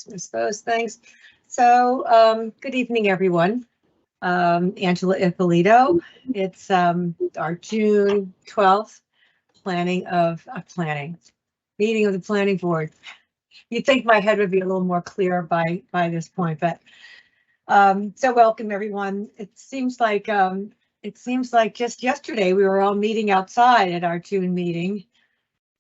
dismiss those things. So, good evening, everyone. Angela Ippolito. It's our June 12th meeting of the planning board. You'd think my head would be a little more clear by this point, but so welcome everyone. It seems like just yesterday we were all meeting outside at our June meeting.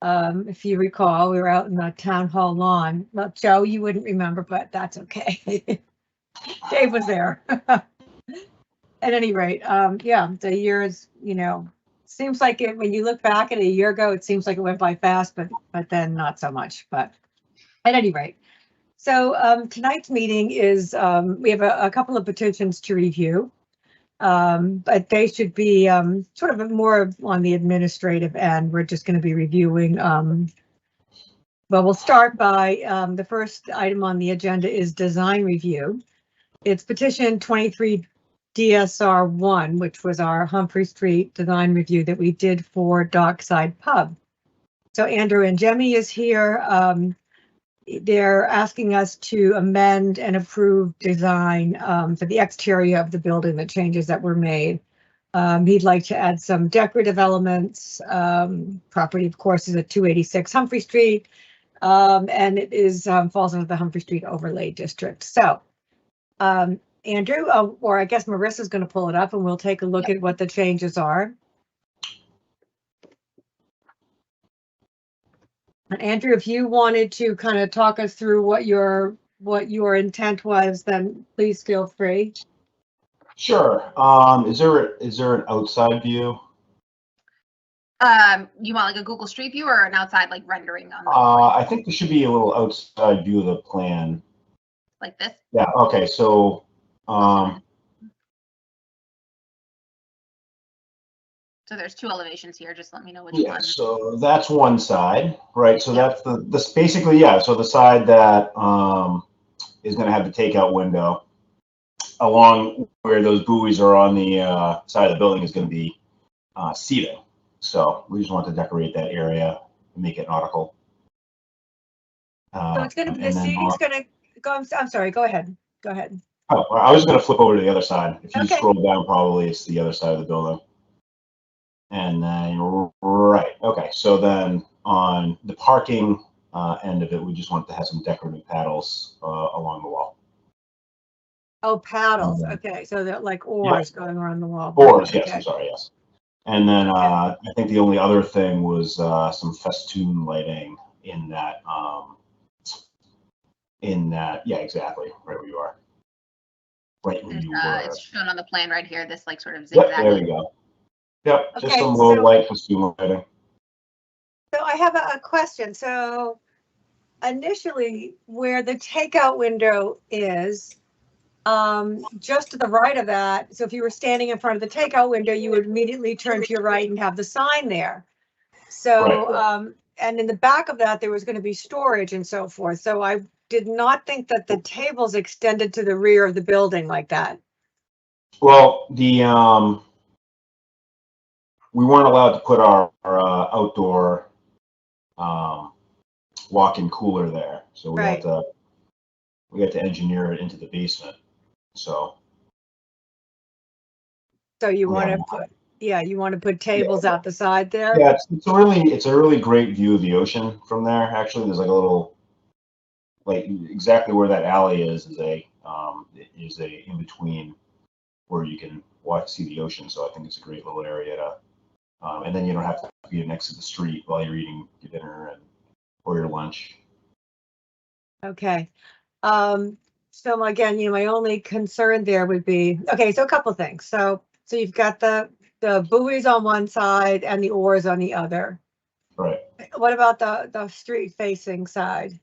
If you recall, we were out in the town hall lawn. Well, Joe, you wouldn't remember, but that's okay. Dave was there. At any rate, yeah, the year is, seems like it, when you look back at a year ago, it seems like it went by fast, but then not so much. But at any rate, so tonight's meeting is, we have a couple of petitions to review, but they should be sort of more on the administrative end. We're just going to be reviewing. Well, we'll start by the first item on the agenda is design review. It's petition 23 DSR 1, which was our Humphrey Street design review that we did for Dockside Pub. So Andrew Ingemi is here. They're asking us to amend and approve design for the exterior of the building, the changes that were made. He'd like to add some decorative elements. Property, of course, is at 286 Humphrey Street, and it is falls under the Humphrey Street overlay district. So Andrew, or I guess Marissa's going to pull it up and we'll take a look at what the changes are. And Andrew, if you wanted to kind of talk us through what your intent was, then please feel free. Sure. Is there an outside view? You want like a Google Street View or an outside like rendering on the I think there should be a little outside view of the plan. like this? Yeah, okay, so So there's two elevations here. Just let me know which yeah, one. so that's one side, right? So Yep. that's this basically, yeah. So the side that is going to have the takeout window, along where those buoys are on the side of the building, is going to be seating. So we just want to decorate that area and make it nautical. So it's going to be the seating's going to go. I'm sorry. Go ahead. Go ahead. Oh, I was going to flip over to the other side. If you Okay. scroll down, probably it's the other side of the building. And then, right, okay, so then on the parking end of it, we just want to have some decorative paddles along the wall. Oh, paddles. Okay, so they're like oars going around the wall. Oars, Okay. yes, I'm sorry, yes. And then I think the only other thing was some festoon lighting in that, yeah, exactly, right where you are. Right where you were. It's shown on the plan right here. This like sort of zigzag. Yep, there you go. Yep, just Okay, some low so- light festoon lighting. So I have a question. So initially, where the takeout window is, just to the right of that, so if you were standing in front of the takeout window, you would immediately turn to your right and have the sign there. So, Right. And in the back of that, there was going to be storage and so forth. So I did not think that the tables extended to the rear of the building like that. Well, the we weren't allowed to put our outdoor walk-in cooler there, so we Right. had to engineer it into the basement. So You want to put, you want to put tables out the side there? yeah, it's a really great view of the ocean from there. Actually, there's like a little, like exactly where that alley is a in between where you can see the ocean. So I think it's a great little area to. And then you don't have to be next to the street while you're eating your dinner or your lunch. Okay. So again, my only concern there would be, okay, so a couple of things. So you've got the buoys on one side and the oars on the other. Right. What about the street facing side?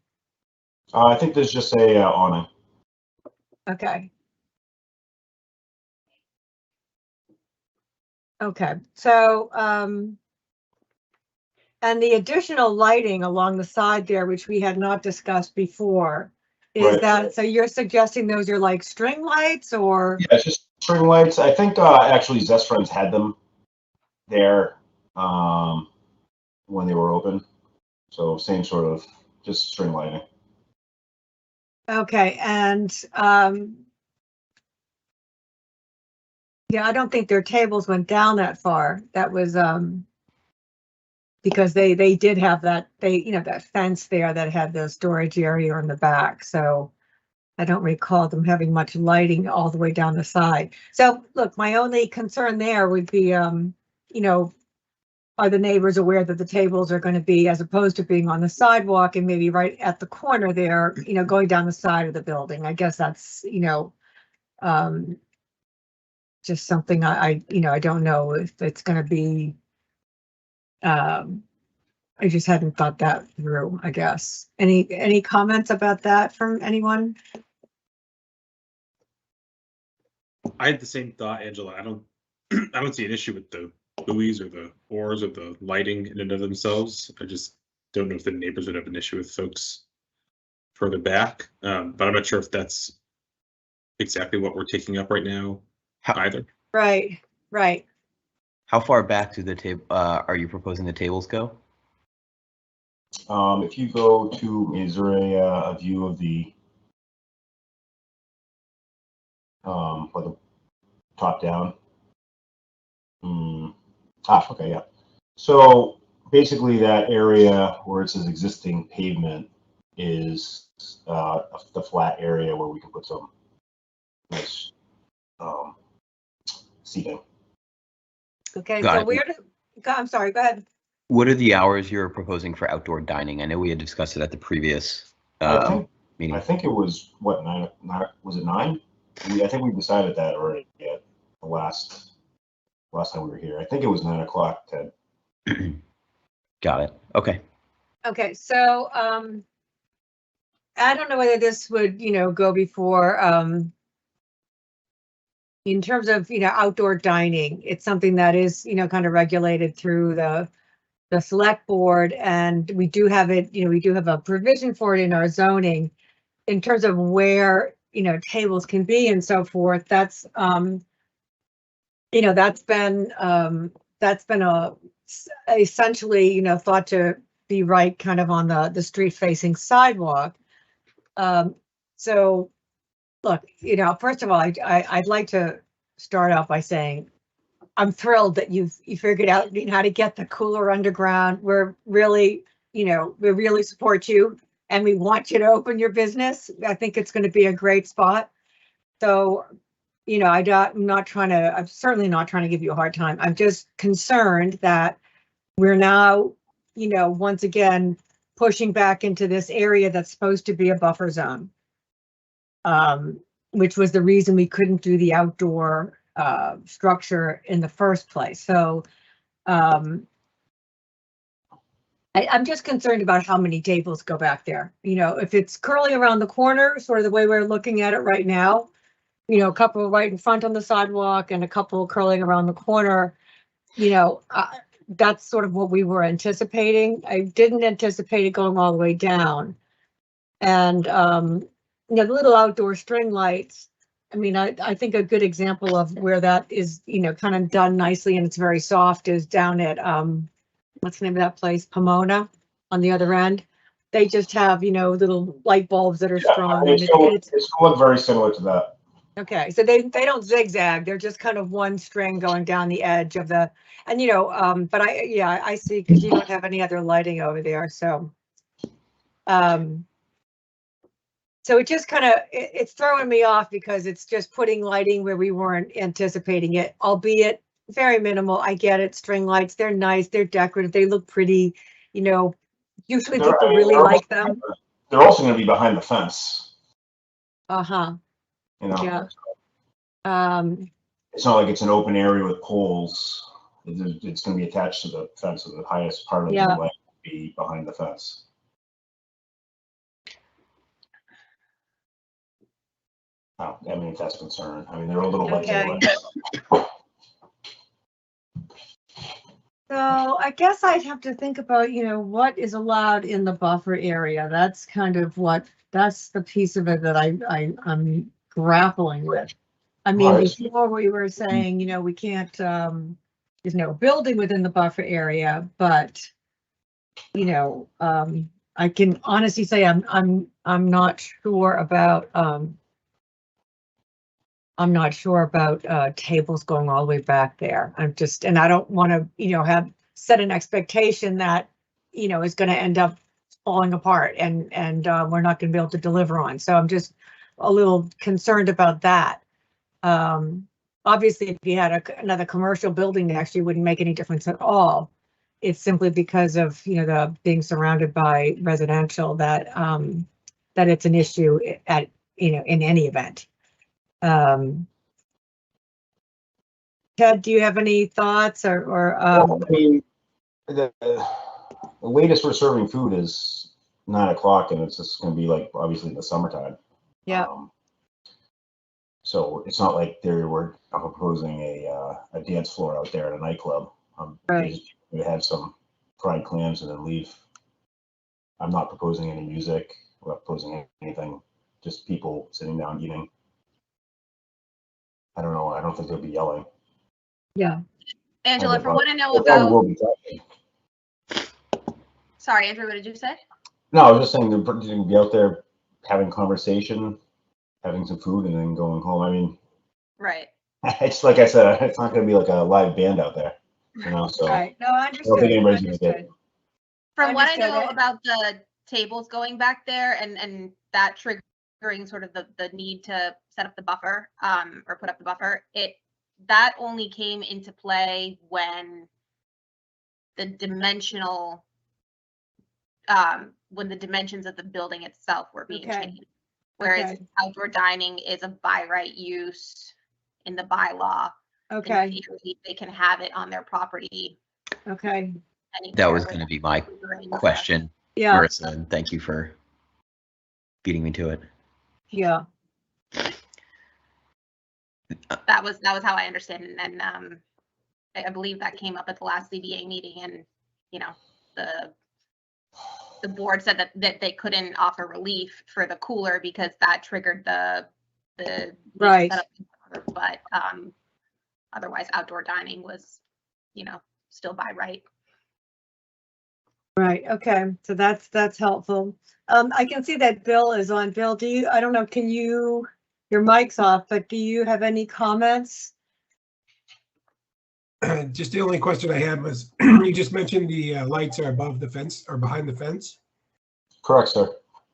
I think there's just a awning. Okay. Okay, so, and the additional lighting along the side there, which we had not discussed before, is Right. that, so you're suggesting those are like string lights or? Yeah, it's just string lights. I think actually Zest Friends had them there when they were open. So same sort of just string lighting. Okay, and yeah, I don't think their tables went down that far. That was because they did have that, that fence there that had the storage area in the back. So I don't recall them having much lighting all the way down the side. So look, my only concern there would be, are the neighbors aware that the tables are going to be, as opposed to being on the sidewalk and maybe right at the corner there, going down the side of the building? I guess that's, just something I don't know if it's going to be, I just hadn't thought that through, I guess. Any comments about that from anyone? I had the same thought, Angela. I don't see an issue with the buoys or the oars or the lighting in and of themselves. I just don't know if the neighbors would have an issue with folks further back. But I'm not sure if that's exactly what we're taking up right now either. Right. How far back to the table are you proposing the tables go? If you go to, is there a view of the for the top down? Okay, yeah. So basically that area where it says existing pavement is the flat area where we can put some nice seating. Okay, Got so it. where I'm sorry, go ahead. What are the hours you're proposing for outdoor dining? I know we had discussed it at the previous meeting. I think it was what, 9? Was it 9? I think we decided that already at the last time we were here. I think it was 9 o'clock, Ted. Got it. Okay. Okay, so I don't know whether this would, go before in terms of, outdoor dining. It's something that is, kind of regulated through the select board, and we do have it, we do have a provision for it in our zoning in terms of where, tables can be and so forth. That's that's been essentially, thought to be right kind of on the street facing sidewalk. So look, first of all, I'd like to start off by saying I'm thrilled that you figured out how to get the cooler underground. We're really, we really support you and we want you to open your business. I think it's going to be a great spot. So, I'm certainly not trying to give you a hard time. I'm just concerned that we're now, once again, pushing back into this area that's supposed to be a buffer zone, which was the reason we couldn't do the outdoor structure in the first place. So I'm just concerned about how many tables go back there. If it's curling around the corner, sort of the way we're looking at it right now, a couple right in front on the sidewalk and a couple curling around the corner, that's sort of what we were anticipating. I didn't anticipate it going all the way down. And, the little outdoor string lights, I mean, I think a good example of where that is, kind of done nicely and it's very soft is down at, what's the name of that place? Pomona on the other end. They just have, little light bulbs that are strong. And It's going to look very similar to that. Okay, so they don't zigzag. They're just kind of one string going down the edge of the, and but I see, because you don't have any other lighting over there. So, so it just kind of, it's throwing me off because it's just putting lighting where we weren't anticipating it, albeit very minimal. I get it. String lights, they're nice, they're decorative, they look pretty, usually people really like them. They're also going to be behind the fence. Uh-huh. Yeah. It's not like it's an open area with poles. It's going to be attached to the fence, so the highest part of the light will be behind the fence. Oh, I mean, if that's a concern. I mean, they're a little lights anyway. So I guess I'd have to think about, what is allowed in the buffer area. That's kind of that's the piece of it that I'm grappling with. I mean, before we were saying, we can't, there's no building within the buffer area, but, I can honestly say I'm I'm not sure about, tables going all the way back there. And I don't want to, have set an expectation that, is going to end up falling apart and we're not going to be able to deliver on. So I'm just a little concerned about that. Obviously, if you had another commercial building next, it wouldn't make any difference at all. It's simply because of, the being surrounded by residential that it's an issue at, in any event. Ted, do you have any thoughts or Well, I mean, the latest we're serving food is 9 o'clock, and it's just going to be like obviously in the summertime. yeah, So it's not like we're proposing a dance floor out there at a nightclub. Right. We had some fried clams and then leave. I'm not proposing any music. We're not proposing anything. Just people sitting down eating. I don't know. I don't think they'll be yelling. yeah, Angela, from what I know They probably about, will be talking. sorry, Andrew, what did you say? No, I was just saying they're going to be out there having conversation, having some food, and then going home. I mean, Right. it's like I said, it's not going to be like a live band out there, So right. No, I I don't think anybody's going to get understood. it. From what I Understood know it. about the tables going back there and that triggering sort of the need to set up the buffer, or put up the buffer, that only came into play when the dimensions of the building itself were being Okay. changed. Whereas Okay. outdoor dining is a by right use in the bylaw. In Okay, theory, they can have it on their property okay, anywhere. That was going to be my triggering question, yeah, Marissa, and thank you for beating me to it. yeah, That was how I understand it. And I believe that came up at the last ZBA meeting, and the board said that they couldn't offer relief for the cooler because that triggered the Right. setup. But otherwise outdoor dining was, still by right. right, okay, so that's helpful. I can see that Bill is on. Bill, I don't know, your mic's off, but do you have any comments? Just the only question I had was, you just mentioned the lights are above the fence or behind the fence. Correct, sir.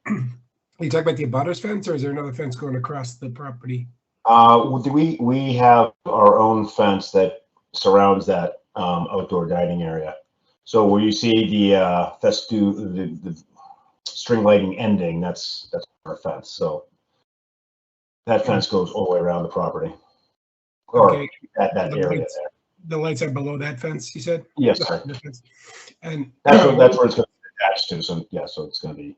Are you talking about the abutters fence, or is there another fence going across the property? We have our own fence that surrounds that outdoor dining area. So where you see the the string lighting ending, that's our fence. So that fence goes all the way around the property, or Okay. that The area lights- there. The lights are below that fence, you said? Yes, sir. Behind the fence. And That's where it's going to be attached to. So yeah, so it's going to be.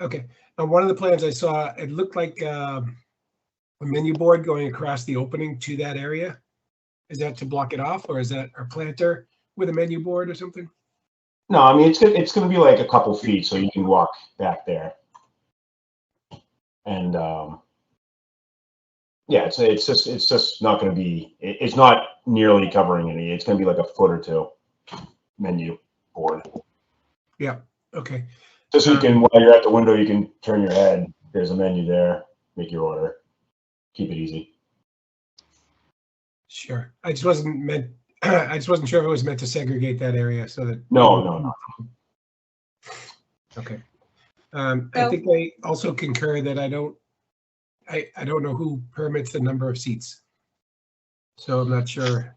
okay. On one of the plans I saw, it looked like a menu board going across the opening to that area. Is that to block it off, or is that a planter with a menu board or something? No, I mean it's going to be like a couple feet, so you can walk back there. And yeah, it's just not going to be. It's not nearly covering any. It's going to be like a foot or two menu board. Yeah. Okay. Just so you can, while you're at the window, you can turn your head. There's a menu there. Make your order. Keep it easy. Sure. I just wasn't sure if it was meant to segregate that area so that. No. Okay. I think I also concur that I don't know who permits the number of seats. So I'm not sure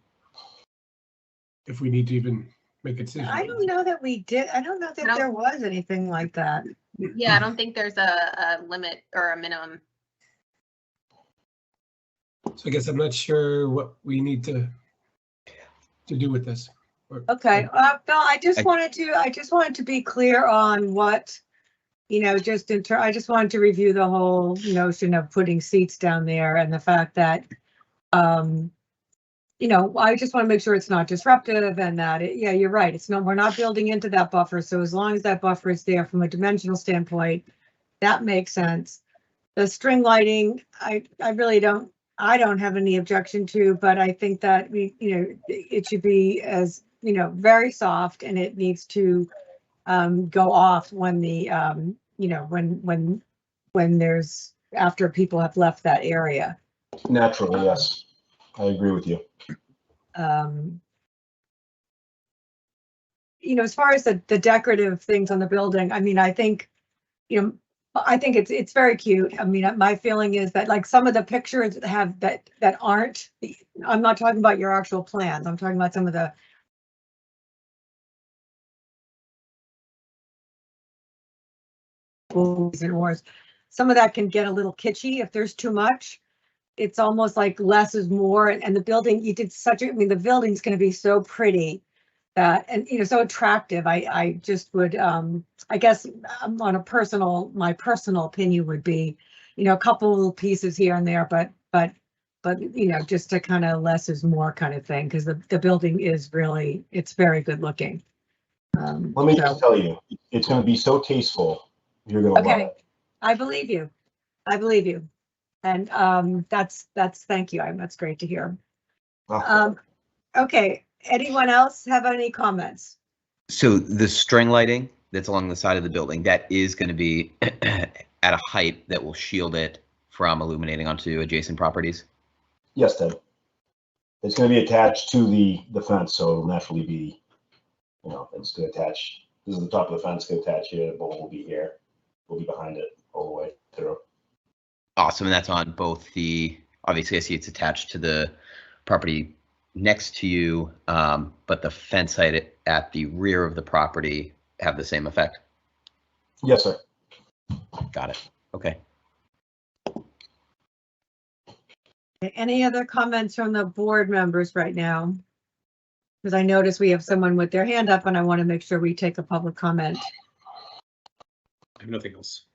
if we need to even make a decision. I don't know that we did. I don't know that No. there was anything like that. Yeah, I don't think there's a limit or a minimum. So I guess I'm not sure what we need to do with this. Okay, Bill, I just wanted to be clear on what, I just wanted to review the whole notion of putting seats down there and the fact that, I just want to make sure it's not disruptive and that, yeah, you're right. We're not building into that buffer. So as long as that buffer is there from a dimensional standpoint, that makes sense. The string lighting, I don't have any objection to, but I think that it should be as, very soft, and it needs to go off when the you know, when there's, after people have left that area. Naturally, yes. I agree with you. You know, as far as the decorative things on the building, I mean, I think, you know, I think it's very cute. I mean, my feeling is that like some of the pictures have that aren't, I'm not talking about your actual plans. I'm talking about some of the and wars. Some of that can get a little kitschy if there's too much. It's almost like less is more. And the building, you did such a, I mean, the building's going to be so pretty that, and you know, so attractive. I just would, I guess on a my personal opinion would be, you know, a couple little pieces here and there, but you know, just to kind of less is more kind of thing, because the building is really, it's very good looking. Let me just tell you, it's going to be so tasteful. You're going to love Okay, it. I believe you. I believe you. And that's thank you. That's great to hear. Okay, anyone else have any comments? So the string lighting that's along the side of the building, that is going to be at a height that will shield it from illuminating onto adjacent properties? Yes, Ted. It's going to be attached to the fence, so it'll naturally be, you know, it's going to attach. This is the top of the fence, going to attach here. The bulb will be here. We'll be behind it all the way through. Awesome. And that's on both the, obviously I see it's attached to the property next to you, but the fence height at the rear of the property have the same effect? Yes, sir. Got it. Okay. Any other comments from the board members right now? Because I notice we have someone with their hand up and I want to make sure we take a public comment. I have nothing else.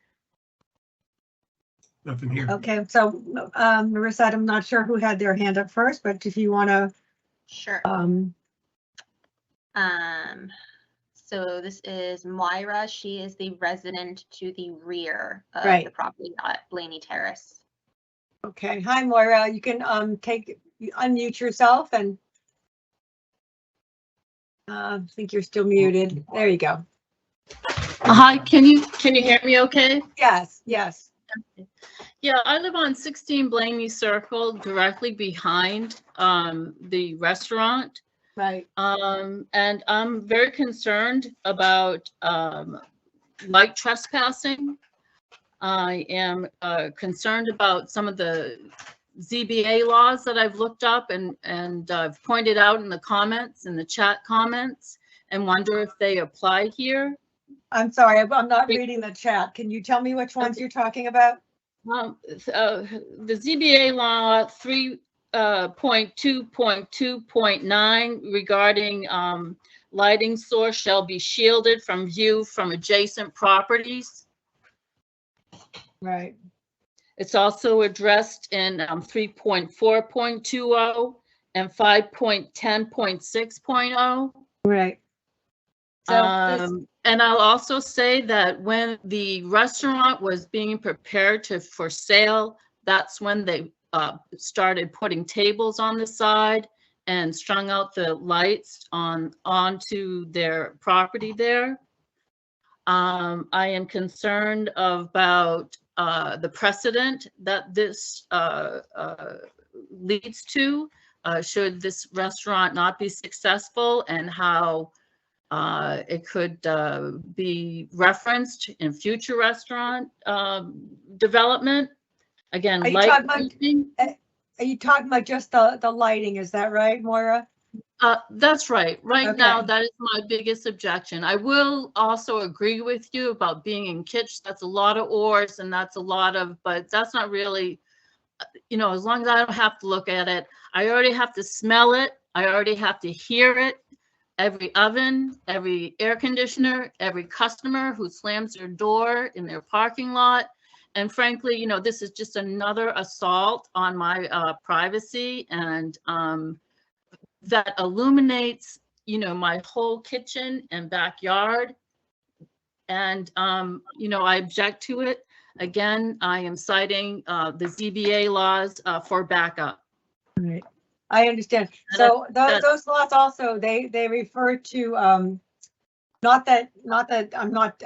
Nothing here. Okay, so Marissa, I'm not sure who had their hand up first, but if you want to. Sure. So this is Moira. She is the resident to the rear of the property at Blaney Terrace. Okay, hi Moira. You can unmute yourself and I think you're still muted. There you go. Hi, can you hear me okay? Yes, yes. Yeah, I live on 16 Blaney Circle, directly behind the restaurant. Right. And I'm very concerned about light trespassing. I am concerned about some of the ZBA laws that I've looked up and I've pointed out in the comments, in the chat comments, and wonder if they apply here. I'm sorry, I'm not reading the chat. Can you tell me which ones you're talking about? The ZBA law 3.2.2.9 regarding lighting source shall be shielded from view from adjacent properties. Right. It's also addressed in 3.4.20 and 5.10.6.0. Right. So and I'll also say that when the restaurant was being prepared for sale, that's when they started putting tables on the side and strung out the lights onto their property there. I am concerned about the precedent that this leads to should this restaurant not be successful, and how it could be referenced in future restaurant development. Again, are you talking about just the lighting? Is that right, Moira? That's right. Right Okay. now, that is my biggest objection. I will also agree with you about being in kitsch. That's a lot of ores and that's a lot of, but that's not really, you know, as long as I don't have to look at it, I already have to smell it. I already have to hear it. Every oven, every air conditioner, every customer who slams their door in their parking lot. And frankly, you know, this is just another assault on my privacy, and that illuminates, you know, my whole kitchen and backyard. And, you know, I object to it. Again, I am citing the ZBA laws for backup. Right. I understand. So those laws also, they refer to Not that I'm not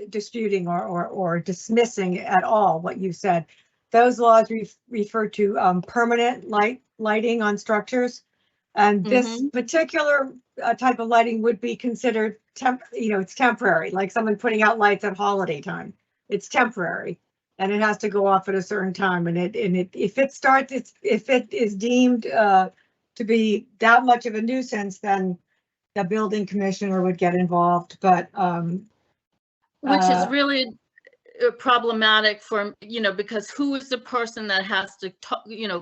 disputing or dismissing at all what you said. Those laws refer to permanent lighting on structures. And this particular type of lighting would be considered it's temporary, like someone putting out lights at holiday time. It's temporary and it has to go off at a certain time. And if it is deemed to be that much of a nuisance, then the building commissioner would get involved, but which is really problematic for, because who is the person that has to,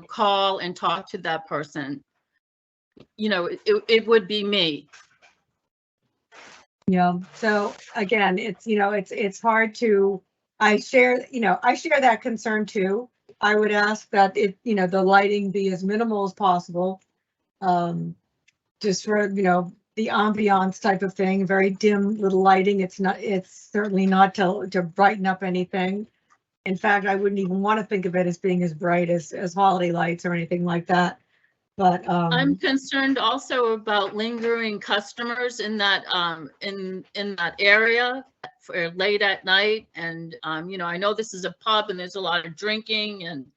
call and talk to that person? It would be me. Yeah. So again, it's hard to, I share that concern too. I would ask that the lighting be as minimal as possible. Just for, the ambiance type of thing, very dim little lighting. It's certainly not to brighten up anything. In fact, I wouldn't even want to think of it as being as bright as holiday lights or anything like that. But I'm concerned also about lingering customers in that in that area for late at night. And I know this is a pub and there's a lot of drinking and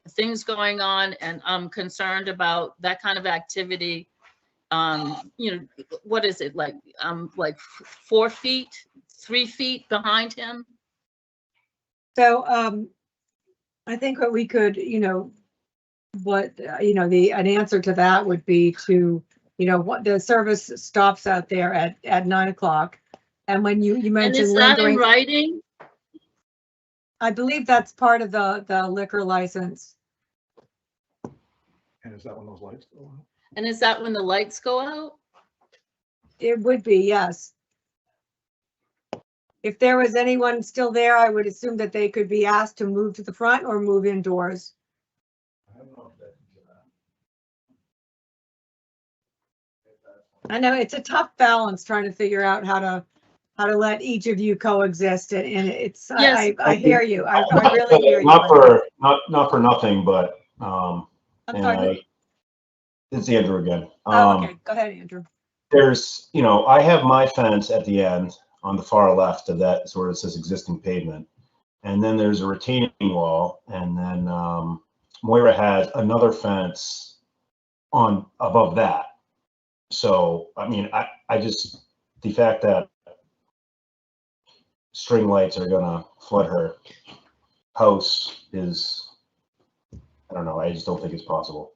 things going on, and I'm concerned about that kind of activity. What is it like 4 feet, 3 feet behind him? So I think what we could, an answer to that would be to, what the service stops out there at 9 o'clock. And when you mentioned and is that in lingering, writing? I believe that's part of the liquor license. And is that when those lights go on? And is that when the lights go out? It would be, yes. If there was anyone still there, I would assume that they could be asked to move to the front or move indoors. I don't know if that can get I know it's a tough balance trying to figure out how to let each of you coexist, and it's Yes. I hear you. I really hear you. Not for nothing, but I'm and sorry. it's Andrew again. Okay, go ahead, Andrew. There's, I have my fence at the end on the far left of that, sort of says existing pavement. And then there's a retaining wall. And then Moira has another fence on above that. So, I mean, I just, the fact that string lights are gonna flood her house is, I don't know, I just don't think it's possible.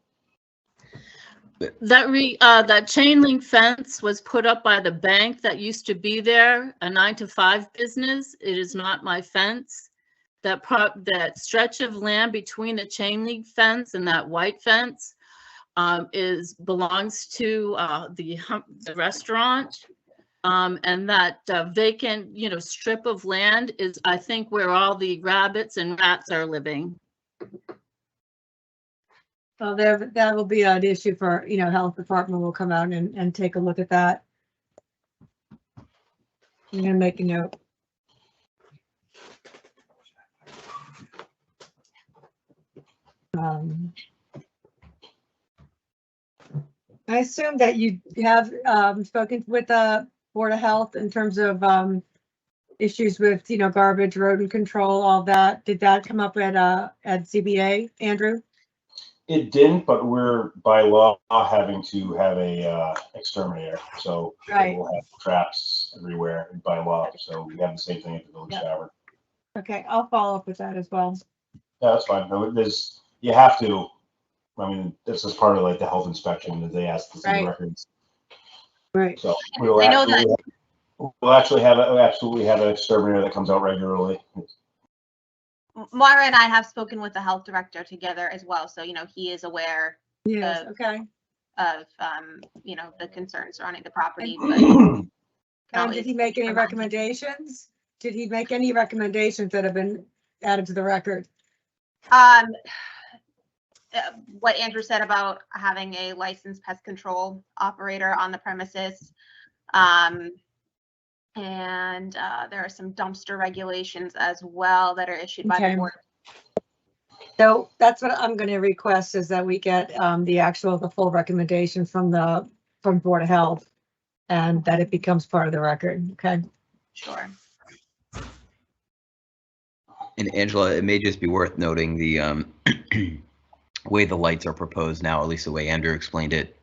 That chain link fence was put up by the bank that used to be there, a 9-to-5 business. It is not my fence. That stretch of land between the chain link fence and that white fence belongs to the restaurant. And that vacant, strip of land is, I think, where all the rabbits and rats are living. Well, that will be an issue for, health department will come out and take a look at that. I'm gonna make a note. I assume that you have spoken with the Board of Health in terms of issues with, garbage, rodent control, all that. Did that come up at CBA, Andrew? It didn't, but we're by law having to have a exterminator. So Right. we'll have traps everywhere by law. So we have the same thing at the village tavern. Okay, I'll follow up with that as well. Yeah, that's fine. No, you have to. I mean, this is part of like the health inspection that they ask to see the records. Right. So I know that. we'll absolutely have an exterminator that comes out regularly. Moira and I have spoken with the health director together as well, so he is aware Yes. Okay. of the concerns surrounding the property. But Did he make any recommendations? Did he make any recommendations that have been added to the record? What Andrew said about having a licensed pest control operator on the premises. And there are some dumpster regulations as well that are issued by the board. So that's what I'm going to request, is that we get the full recommendation from Board of Health. and that it becomes part of the record, okay? Sure. And Angela, it may just be worth noting the way the lights are proposed now, at least the way Andrew explained it,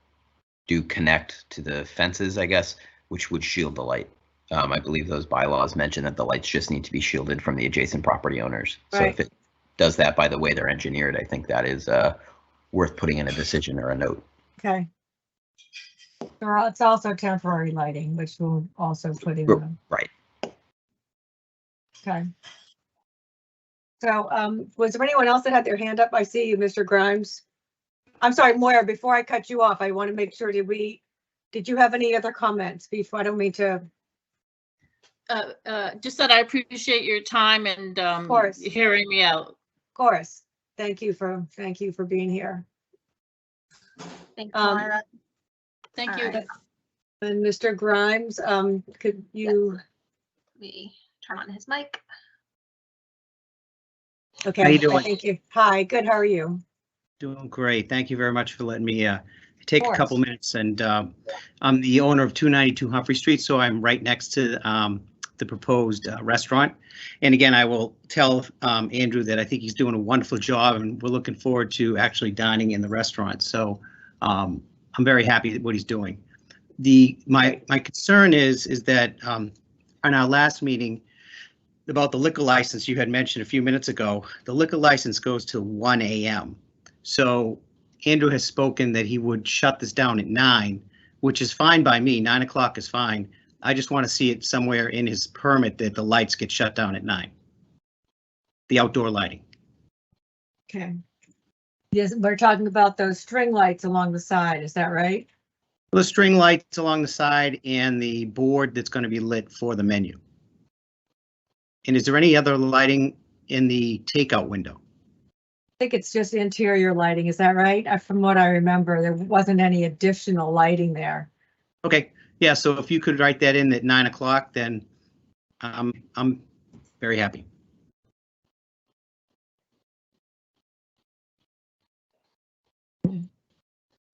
do connect to the fences, I guess, which would shield the light. I believe those bylaws mention that the lights just need to be shielded from the adjacent property owners. So Right. if it does that by the way they're engineered, I think that is worth putting in a decision or a note. Okay. It's also temporary lighting, which we'll also put in. the- Right. Okay. So, was there anyone else that had their hand up? I see you, Mr. Grimes. I'm sorry, Moira, before I cut you off, I want to make sure, did you have any other comments before? I don't mean to. Just that I appreciate your time and course. hearing me out. Of course. Thank you for being here. Thanks, Um, Moira. Thank All you. right. And Mr. Grimes, could you, Let me turn on his mic. okay. How you doing? Thank you. Hi, good, how are you? Doing great. Thank you very much for letting me take a course. couple minutes. And I'm the owner of 292 Humphrey Street, so I'm right next to the proposed restaurant. And again, I will tell Andrew that I think he's doing a wonderful job, and we're looking forward to actually dining in the restaurant. So I'm very happy with what he's doing. My concern is that on our last meeting about the liquor license you had mentioned a few minutes ago, the liquor license goes to 1 a.m. So Andrew has spoken that he would shut this down at 9, which is fine by me. 9 o'clock is fine. I just want to see it somewhere in his permit that the lights get shut down at 9. The outdoor lighting. Okay. Yes, we're talking about those string lights along the side, is that right? The string lights along the side and the board that's going to be lit for the menu. And is there any other lighting in the takeout window? I think it's just interior lighting, is that right? From what I remember, there wasn't any additional lighting there. Okay, yeah, so if you could write that in at 9 o'clock, then I'm very happy.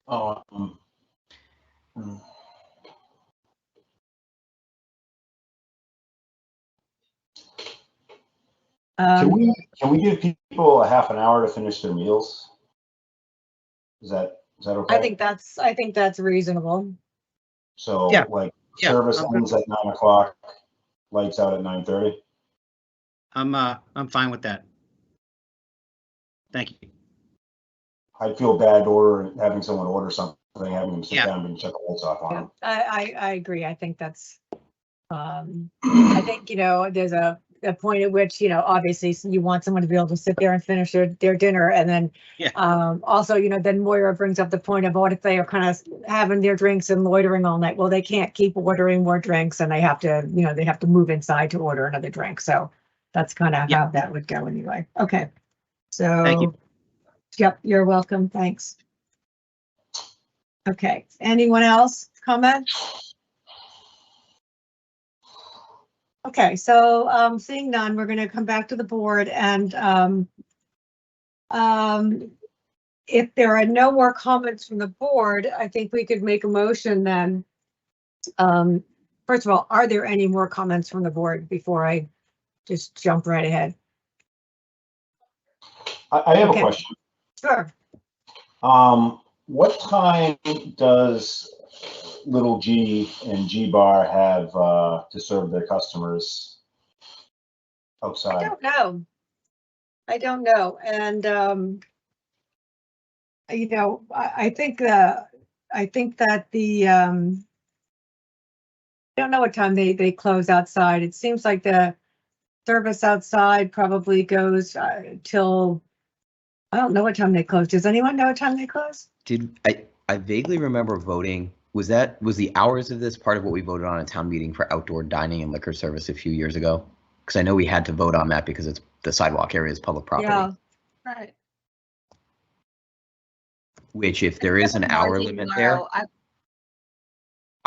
Oh, can we give people a half an hour to finish their meals? Is that okay? I think that's reasonable. So Yeah. like Yeah, service I'm good. ends at 9 o'clock, lights out at 9:30. I'm fine with that. Thank you. I'd feel bad having someone order something, having them sit Yeah. down and shut the lights off on Yeah, them. I agree. I think that's, I think, there's a point at which, obviously you want someone to be able to sit there and finish their dinner. And then, Yeah. also, then Moira brings up the point of what if they are kind of having their drinks and loitering all night? Well, they can't keep ordering more drinks and they have to move inside to order another drink. So that's kind of Yeah. how that would go anyway. Okay. Thank you. So, yep, you're welcome. Thanks. Okay, anyone else comment? Okay, so seeing none, we're going to come back to the board and if there are no more comments from the board, I think we could make a motion then. First of all, are there any more comments from the board before I just jump right ahead? I have Okay. a question. Sure. What time does Little G and G Bar have to serve their customers I outside? don't know. I don't know. And, I think that I don't know what time they close outside. It seems like the service outside probably goes till, I don't know what time they close. Does anyone know what time they close? I vaguely remember voting. Was the hours of this part of what we voted on a town meeting for outdoor dining and liquor service a few years ago? Because I know we had to vote on that because it's the sidewalk area is public property. Yeah. Right. Which if there is an hour limit there, I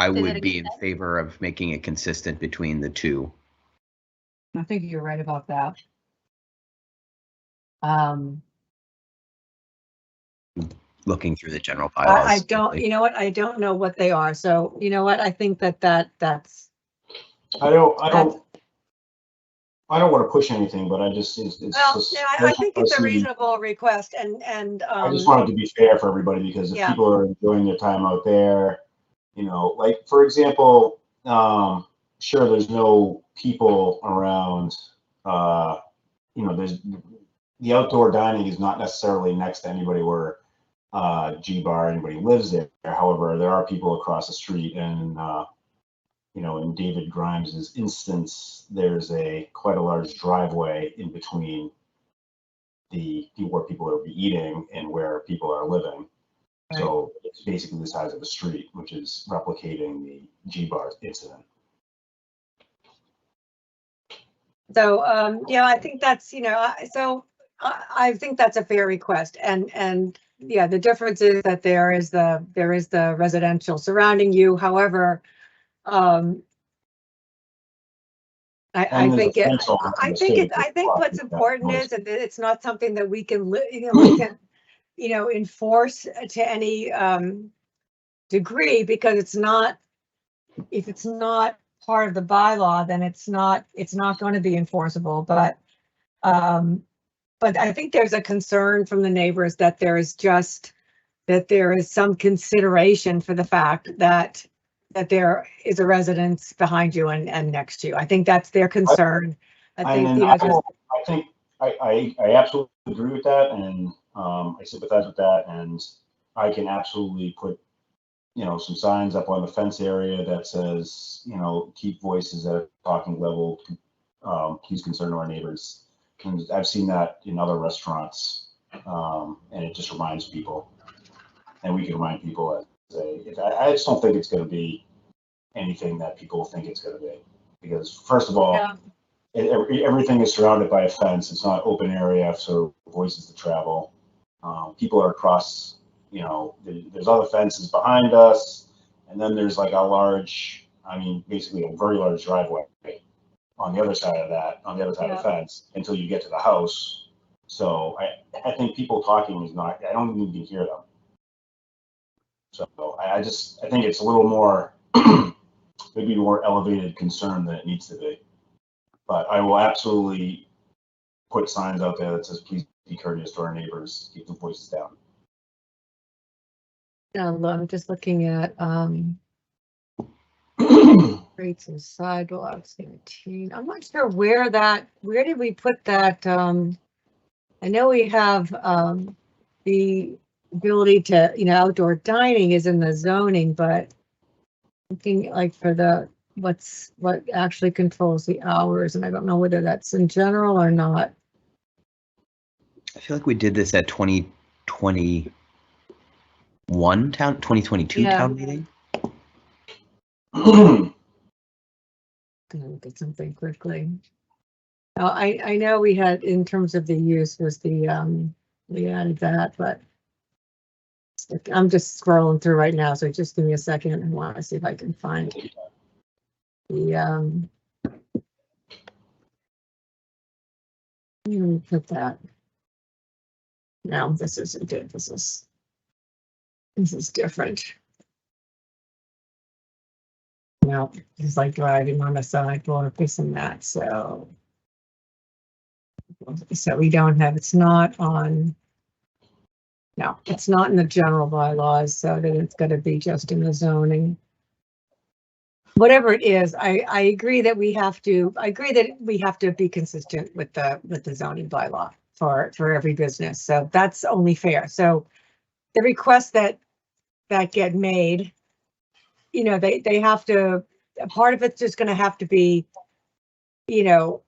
Say that would be in again? favor of making it consistent between the two. I think you're right about that. looking through the general bylaws. I don't, you know what, I don't know what they are, so you know what, I think that's. I don't want to push anything, but I just, it's Well, just. yeah, I think it's a reasonable request and, I just want it to be fair for everybody, because if Yeah. people are enjoying their time out there, you know, like, for example, sure, there's no people around, you know, there's, the outdoor dining is not necessarily next to anybody where G-Bar, anybody lives there. However, there are people across the street, and you know, in David Grimes's instance, there's quite a large driveway in between where people are eating and where people are living. Right. So it's basically the size of the street, which is replicating the G-Bar incident. So, yeah, I think that's, you know, I think that's a fair request, and yeah, the difference is that there is the residential surrounding you. However, I And there's think a it, fence on I the think state it, I think what's that important noise. is that it's not something that we can, we can, you know, enforce to any degree, because it's not, if it's not part of the bylaw, then it's not going to be enforceable. But I think there's a concern from the neighbors that there is some consideration for the fact that there is a residence behind you and next to you. I think that's their concern. I think, you know, I absolutely agree with that, and I sympathize with that, and I can absolutely put, you know, some signs up on the fence area that says, you know, keep voices at a talking level, please concern our neighbors. And I've seen that in other restaurants, and it just reminds people, and we can remind people I just don't think it's going to be anything that people think it's going to be, because first of all, yeah. Everything is surrounded by a fence. It's not open area, so voices to travel. People are across, you know, there's other fences behind us, and then there's like a large, I mean, basically a very large driveway on the other side of that, on the other side of the fence, until you get to the house. So I think people talking is not, I don't even hear them. So I think it's a little more, maybe more elevated concern than it needs to be. But I will absolutely put signs out there that says, please be courteous to our neighbors, keep the voices down. I'm just looking at streets and sidewalks, 19. I'm not sure where did we put that? I know we have the ability to, you know, outdoor dining is in the zoning, but looking like for what actually controls the hours, and I don't know whether that's in general or not. I feel like we did this at 2022 town meeting. Gonna look at something quickly. I know we had, in terms of the use, was we added that, but I'm just scrolling through right now, so just give me a second and want to see if I can find the let me put that. No, this isn't it. This is different. No, it's like driving on the sidewalk, this and that. So we don't have, it's not on. No, it's not in the general bylaws, so that it's going to be just in the zoning. Whatever it is, I agree that we have to. I agree that we have to be consistent with the zoning bylaw for every business. So that's only fair. So the requests that get made, you know, they have to. Part of it's just going to have to be, you know,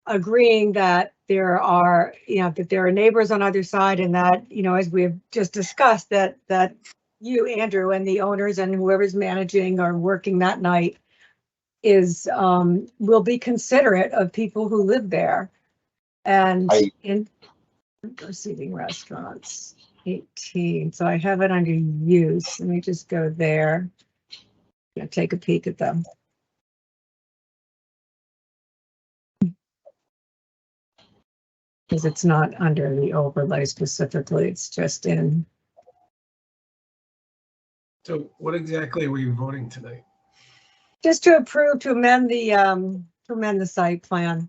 agreeing that there are, you know, that there are neighbors on either side, and that, you know, as we've just discussed, that you, Andrew, and the owners and whoever's managing or working that night will be considerate of people who live there. And in receiving restaurants, 18. So I have it under use. Let me just go there. Take a peek at them. Because it's not under the overlay specifically, it's just in So what exactly are we voting tonight? Just to approve, to amend the site plan.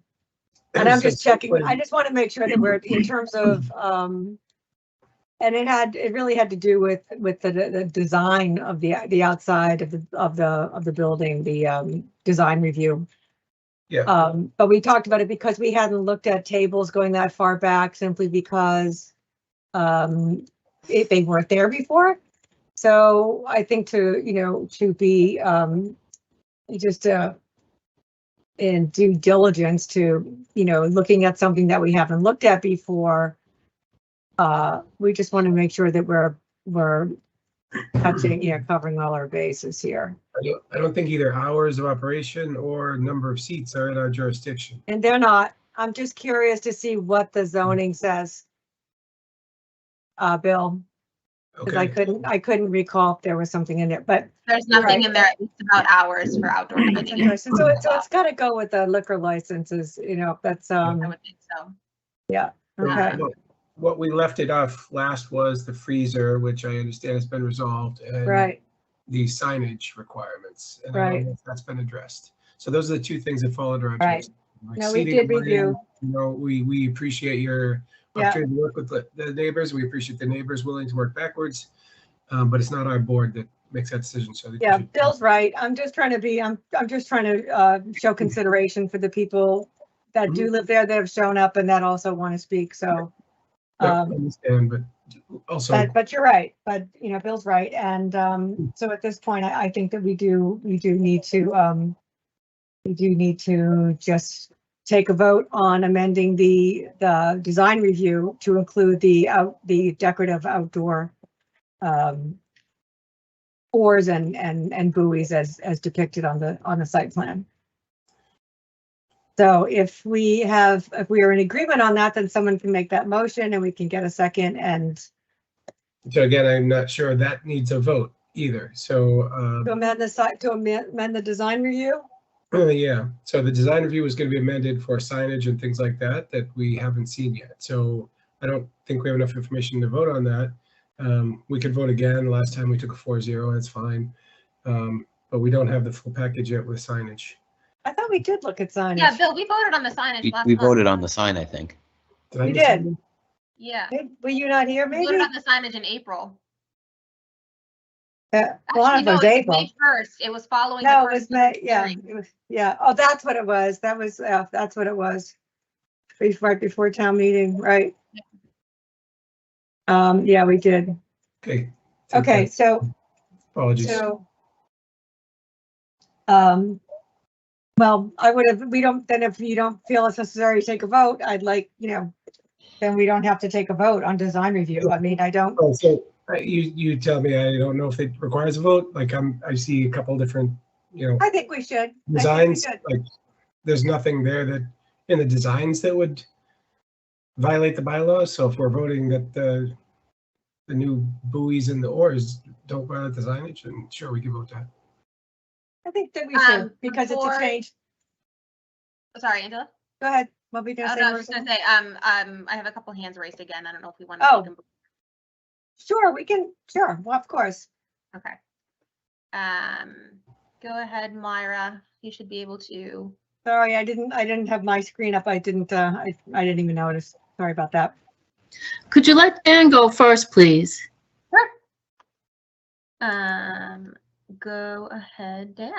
And I'm just checking, I just want to make sure that we're in terms of, and it really had to do with the design of the outside of the building, the design review. Yeah. But we talked about it because we hadn't looked at tables going that far back, simply because they weren't there before. So I think to be just in due diligence to, looking at something that we haven't looked at before, we just want to make sure that we're touching, covering all our bases here. I don't think either hours of operation or number of seats are in our jurisdiction. And they're not. I'm just curious to see what the zoning says, Bill, because Okay. I couldn't recall if there was something in it, but There's You're nothing right. in there at least about hours for outdoor that's dining. interesting. So it's got to go with the liquor licenses, that's, I would think so. okay. What we left it off last was the freezer, which I understand has been resolved, and Right, the signage requirements. And I Right. don't know if that's been addressed. So those are the two things that fall under our Right. jurisdiction. Like No, we seating did plan, review. We appreciate your Yeah. opportunity to work with the neighbors. We appreciate the neighbors willing to work backwards. But it's not our board that makes that decision. So I think we Yeah, should- Bill's right. I'm just trying to show consideration for the people that do live there that have shown up and that also want to speak, so. Yeah, I understand, but also. But you're right, but Bill's right, and so at this point, I think that we do need to just take a vote on amending the design review to include the decorative outdoor oars and buoys as depicted on the site plan. So if we are in agreement on that, then someone can make that motion and we can get a second. And So again, I'm not sure that needs a vote either. So to amend the design review. yeah, so the design review is going to be amended for signage and things like that we haven't seen yet. So I don't think we have enough information to vote on that. We could vote again. Last time we took a 4-0, that's fine. But we don't have the full package yet with signage. I thought we did look at signage. Yeah, Bill, we voted on the signage last We month. voted on the sign, I think. Did I We miss did. something? Yeah, Were you not here, we maybe? voted on the signage in April. Well, Actually, it no, was it was April. May 1st. It was following. No, the it was first May, yeah, hearing. it was, yeah. Oh, that's what it was. That's what it was. Right before town meeting, right? Yeah, we did. Okay. Okay, so, Apologies. well, then if you don't feel it's necessary to take a vote, I'd like, then we don't have to take a vote on design review. I mean, I don't, Oh, so you tell me, I don't know if it requires a vote. Like I see a couple different, I think we should. designs. Like there's nothing there that in the designs that would violate the bylaws. So if we're voting that the new buoys and the oars don't violate the signage, then sure, we can vote that. I think that we should, because it's a before- change. Sorry, Angela. Go ahead. What were you Oh, gonna say? no, I was just Marissa? gonna say, I have a couple hands raised again. I don't know if we want to Oh. take them. Sure, we can, sure, well, of course. Okay. Go ahead, Myra. You should be able to. Sorry, I didn't have my screen up. I didn't even notice. Sorry about that. Could you let Dan go first, please? Go ahead, Dan.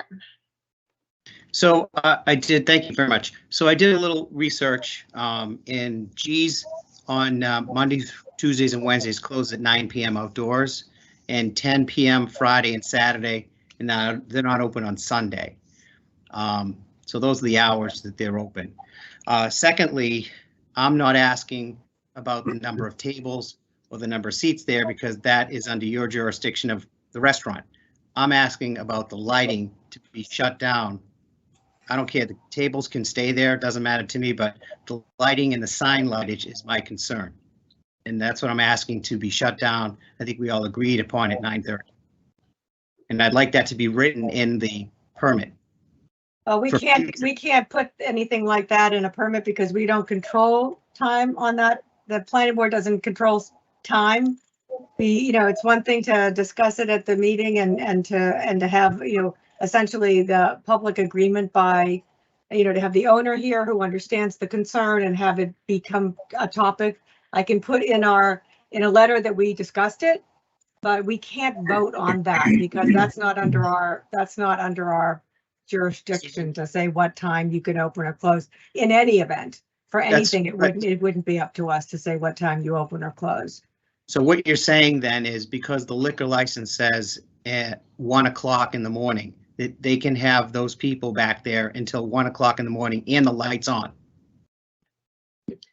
So I did, thank you very much. So I did a little research and G's on Mondays, Tuesdays and Wednesdays close at 9 p.m. outdoors and 10 p.m. Friday and Saturday, and they're not open on Sunday. So those are the hours that they're open. Secondly, I'm not asking about the number of tables or the number of seats there because that is under your jurisdiction of the restaurant. I'm asking about the lighting to be shut down. I don't care, the tables can stay there, it doesn't matter to me, but the lighting and the sign lightage is my concern. And that's what I'm asking to be shut down. I think we all agreed upon at 9:30. And I'd like that to be written in the permit. We can't put anything like that in a permit because we don't control time on that. The planning board doesn't control time. it's one thing to discuss it at the meeting and to have, essentially the public agreement by, to have the owner here who understands the concern and have it become a topic. I can put in a letter that we discussed it, but we can't vote on that because that's not under our jurisdiction to say what time you can open or close. In any event, for anything, it wouldn't be up to us to say what time you open or close. So what you're saying then is because the liquor license says at 1 o'clock in the morning, that they can have those people back there until 1 o'clock in the morning and the lights on.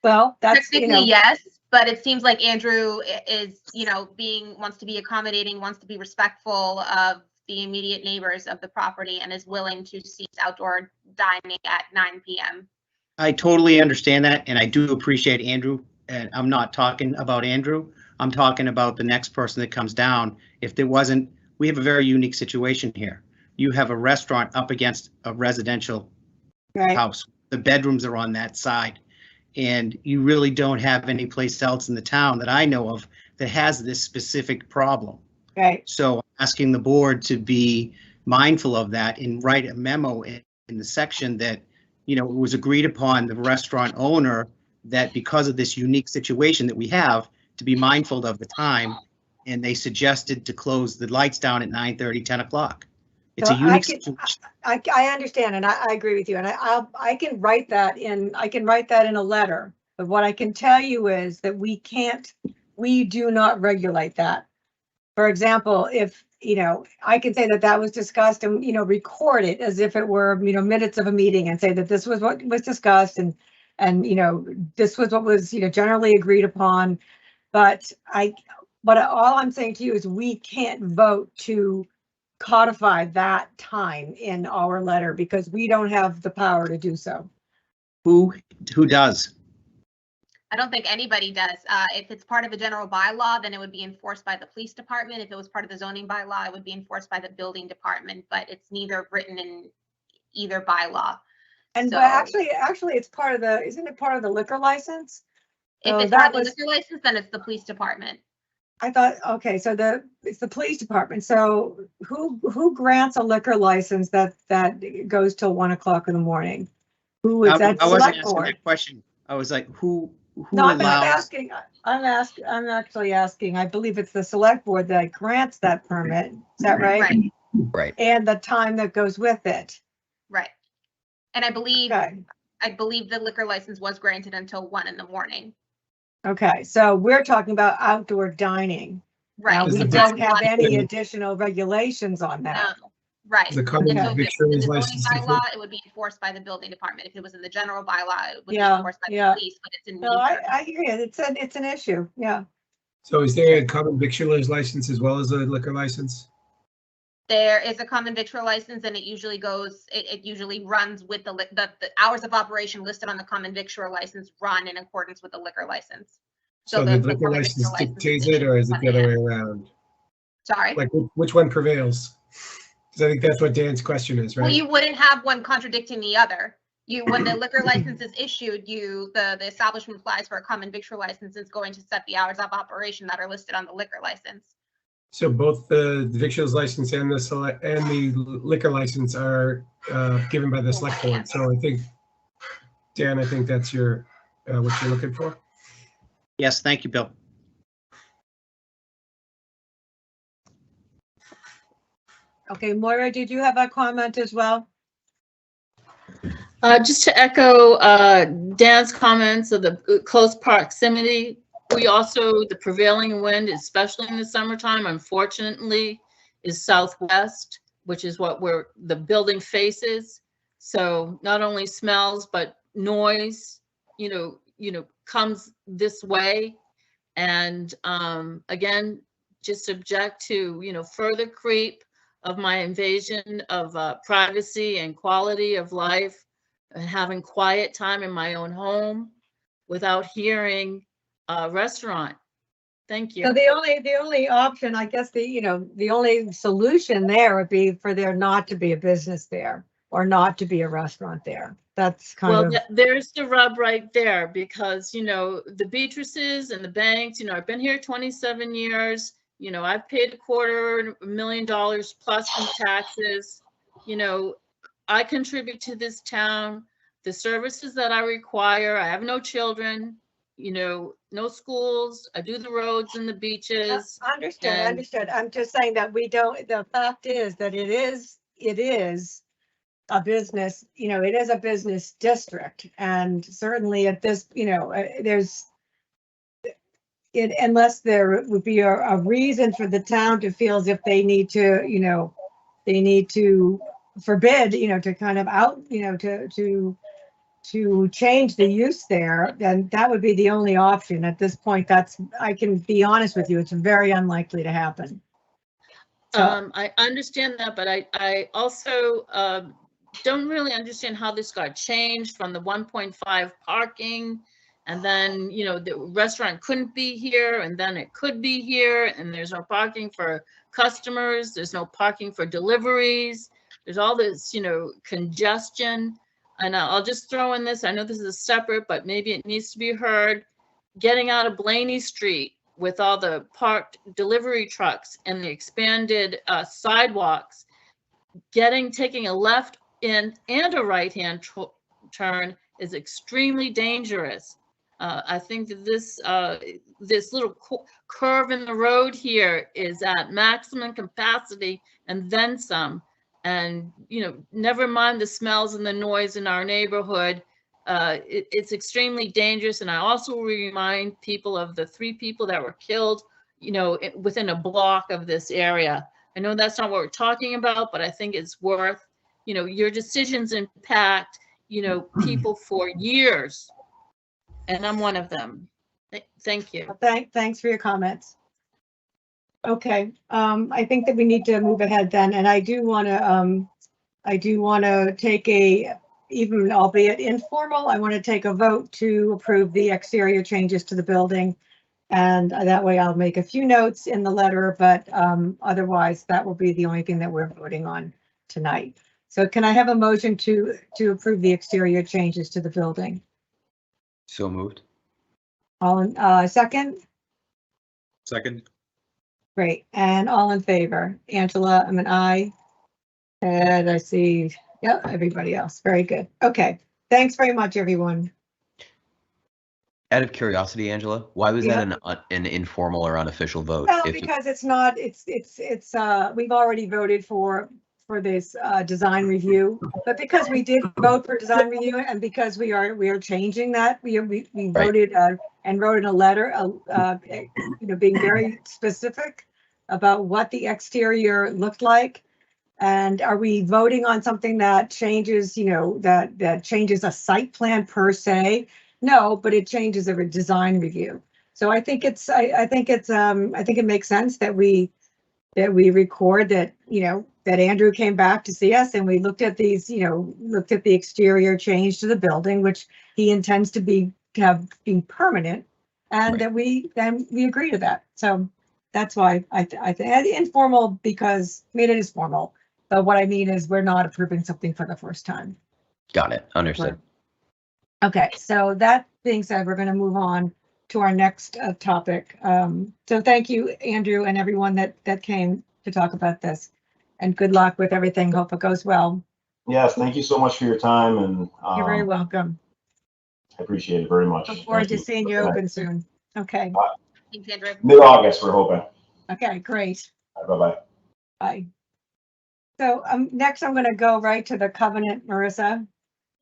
Well, that's, technically yes, but it seems like Andrew is, wants to be accommodating, wants to be respectful of the immediate neighbors of the property and is willing to cease outdoor dining at 9 p.m. I totally understand that, and I do appreciate Andrew, and I'm not talking about Andrew. I'm talking about the next person that comes down. If there wasn't, we have a very unique situation here. You have a restaurant up against a residential house. The bedrooms are on that side, and you really don't have any place else in the town that I know of that has this specific problem. Right. So I'm asking the board to be mindful of that and write a memo in the section that, it was agreed upon the restaurant owner that because of this unique situation that we have, to be mindful of the time, and they suggested to close the lights down at 9:30, 10 o'clock. It's a unique situation. I understand, and I agree with you, and I can write that in a letter. But what I can tell you is that we do not regulate that. For example, if, I can say that was discussed and, record it as if it were, minutes of a meeting and say that this was what was discussed and this was what was, generally agreed upon. But all I'm saying to you is we can't vote to codify that time in our letter because we don't have the power to do so. Who does? I don't think anybody does. If it's part of a general bylaw, then it would be enforced by the police department. If it was part of the zoning bylaw, it would be enforced by the building department, but it's neither written in either bylaw. And So, actually, it's part of isn't it part of the liquor license? if So it's part of the liquor license, then it's the police department. I thought, okay, so it's the police department. So who grants a liquor license that goes till 1 o'clock in the morning? Who is that? I wasn't Select asking board? that question. I was like, who No, I'm allows? I'm actually asking, I believe it's the select board that grants that permit. Is that right? Right. Right. And the time that goes with it. Right. And I believe Okay. the liquor license was granted until 1 in the morning. Okay, so we're talking about outdoor dining. Now, Right. we Is don't the- have any additional regulations on that. No. Right. The common And so if it was in victuals the zoning license. bylaw, it would be enforced by the building department. If it was in the general bylaw, it would be Yeah, enforced by yeah. the police, but it's in No, neither. I hear you. It's an issue. Yeah. So is there a common victualer's license as well as a liquor license? There is a common victual license and it usually runs with the hours of operation listed on the common victual license run in accordance with the liquor license. So the liquor common license victual license dictates is it, or is it issued the other way on around? Sorry. Like which one prevails? Because I think that's what Dan's question is, Well, right? you wouldn't have one contradicting the other. When the liquor license is issued, the establishment applies for a common victual license. It's going to set the hours of operation that are listed on the liquor license. So both the victuals license and the liquor license are given by the select board. So I think, Dan, I think that's what you're looking for. Yes, thank you, Bill. Okay, Moira, did you have a comment as well? Just to echo Dan's comments of the close proximity, the prevailing wind, especially in the summertime, unfortunately, is southwest, which is what the building faces. So not only smells, but noise, comes this way. And again, just subject to, further creep of my invasion of privacy and quality of life, and having quiet time in my own home without hearing a restaurant. Thank you. So the only option, I guess, the only solution there would be for there not to be a business there or not to be a restaurant there. That's kind Well, of, there's the rub right there, because, you know, the Beatrices and the banks, you know, I've been here 27 years. You know, I've paid $250,000 plus in taxes. You know, I contribute to this town. The services that I require, I have no children, you know, no schools. I do the roads and the beaches. understood, and- understood. I'm just saying that we don't, the fact is that it is a business, you know, it is a business district. And certainly at this, you know, there's, it, unless there would be a reason for the town to feel as if they need to, you know, they need to forbid, you know, to kind of out, you know, to change the use there, then that would be the only option at this point. That's, I can be honest with you, it's very unlikely to happen. So, I understand that, but I also don't really understand how this got changed from the 1.5 parking. And then, you know, the restaurant couldn't be here, and then it could be here, and there's no parking for customers. There's no parking for deliveries. There's all this, you know, congestion. And I'll just throw in this, I know this is separate, but maybe it needs to be heard. Getting out of Blaney Street with all the parked delivery trucks and the expanded sidewalks, taking a left and a right-hand turn is extremely dangerous. I think that this little curve in the road here is at maximum capacity and then some. And, you know, never mind the smells and the noise in our neighborhood. It's extremely dangerous. And I also remind people of the 3 people that were killed, you know, within a block of this area. I know that's not what we're talking about, but I think it's worth, you know, your decisions impact, you know, people for years. And I'm one of them. Thank you. thanks for your comments. Okay, I think that we need to move ahead then, and I do want to take even albeit informal, I want to take a vote to approve the exterior changes to the building. And that way I'll make a few notes in the letter, but otherwise that will be the only thing that we're voting on tonight. So can I have a motion to approve the exterior changes to the building? So moved. All in, second? Second. Great, and all in favor? Angela, I'm an aye. And I see, yep, everybody else. Very good. Okay, thanks very much, everyone. Out of curiosity, Angela, why was that an informal or unofficial vote? Well, because it's not, it's we've already voted for this design review, but because we did vote for design review and because we are changing that, we voted and wrote in a letter, you know, being very specific about what the exterior looked like. And are we voting on something that changes, you know, that changes a site plan per se? No, but it changes a design review. So I think it's, I think it makes sense that we record that, you know, that Andrew came back to see us and we looked at these, you know, looked at the exterior change to the building, which he intends to have being permanent, and that we agree to that. So that's why I think informal, because I mean, it is formal, but what I mean is we're not approving something for the first time. Got it. Understood. Okay, so that being said, we're going to move on to our next topic. So thank you, Andrew, and everyone that came to talk about this. And good luck with everything. Hope it goes well. Yes, thank you so much for your time, and You're very welcome. I appreciate it very much. Look forward to seeing you open soon. Okay. Thanks, Andrew. Mid-August, we're hoping. Okay, great. Bye-bye. Bye. So next I'm going to go right to the covenant, Marissa.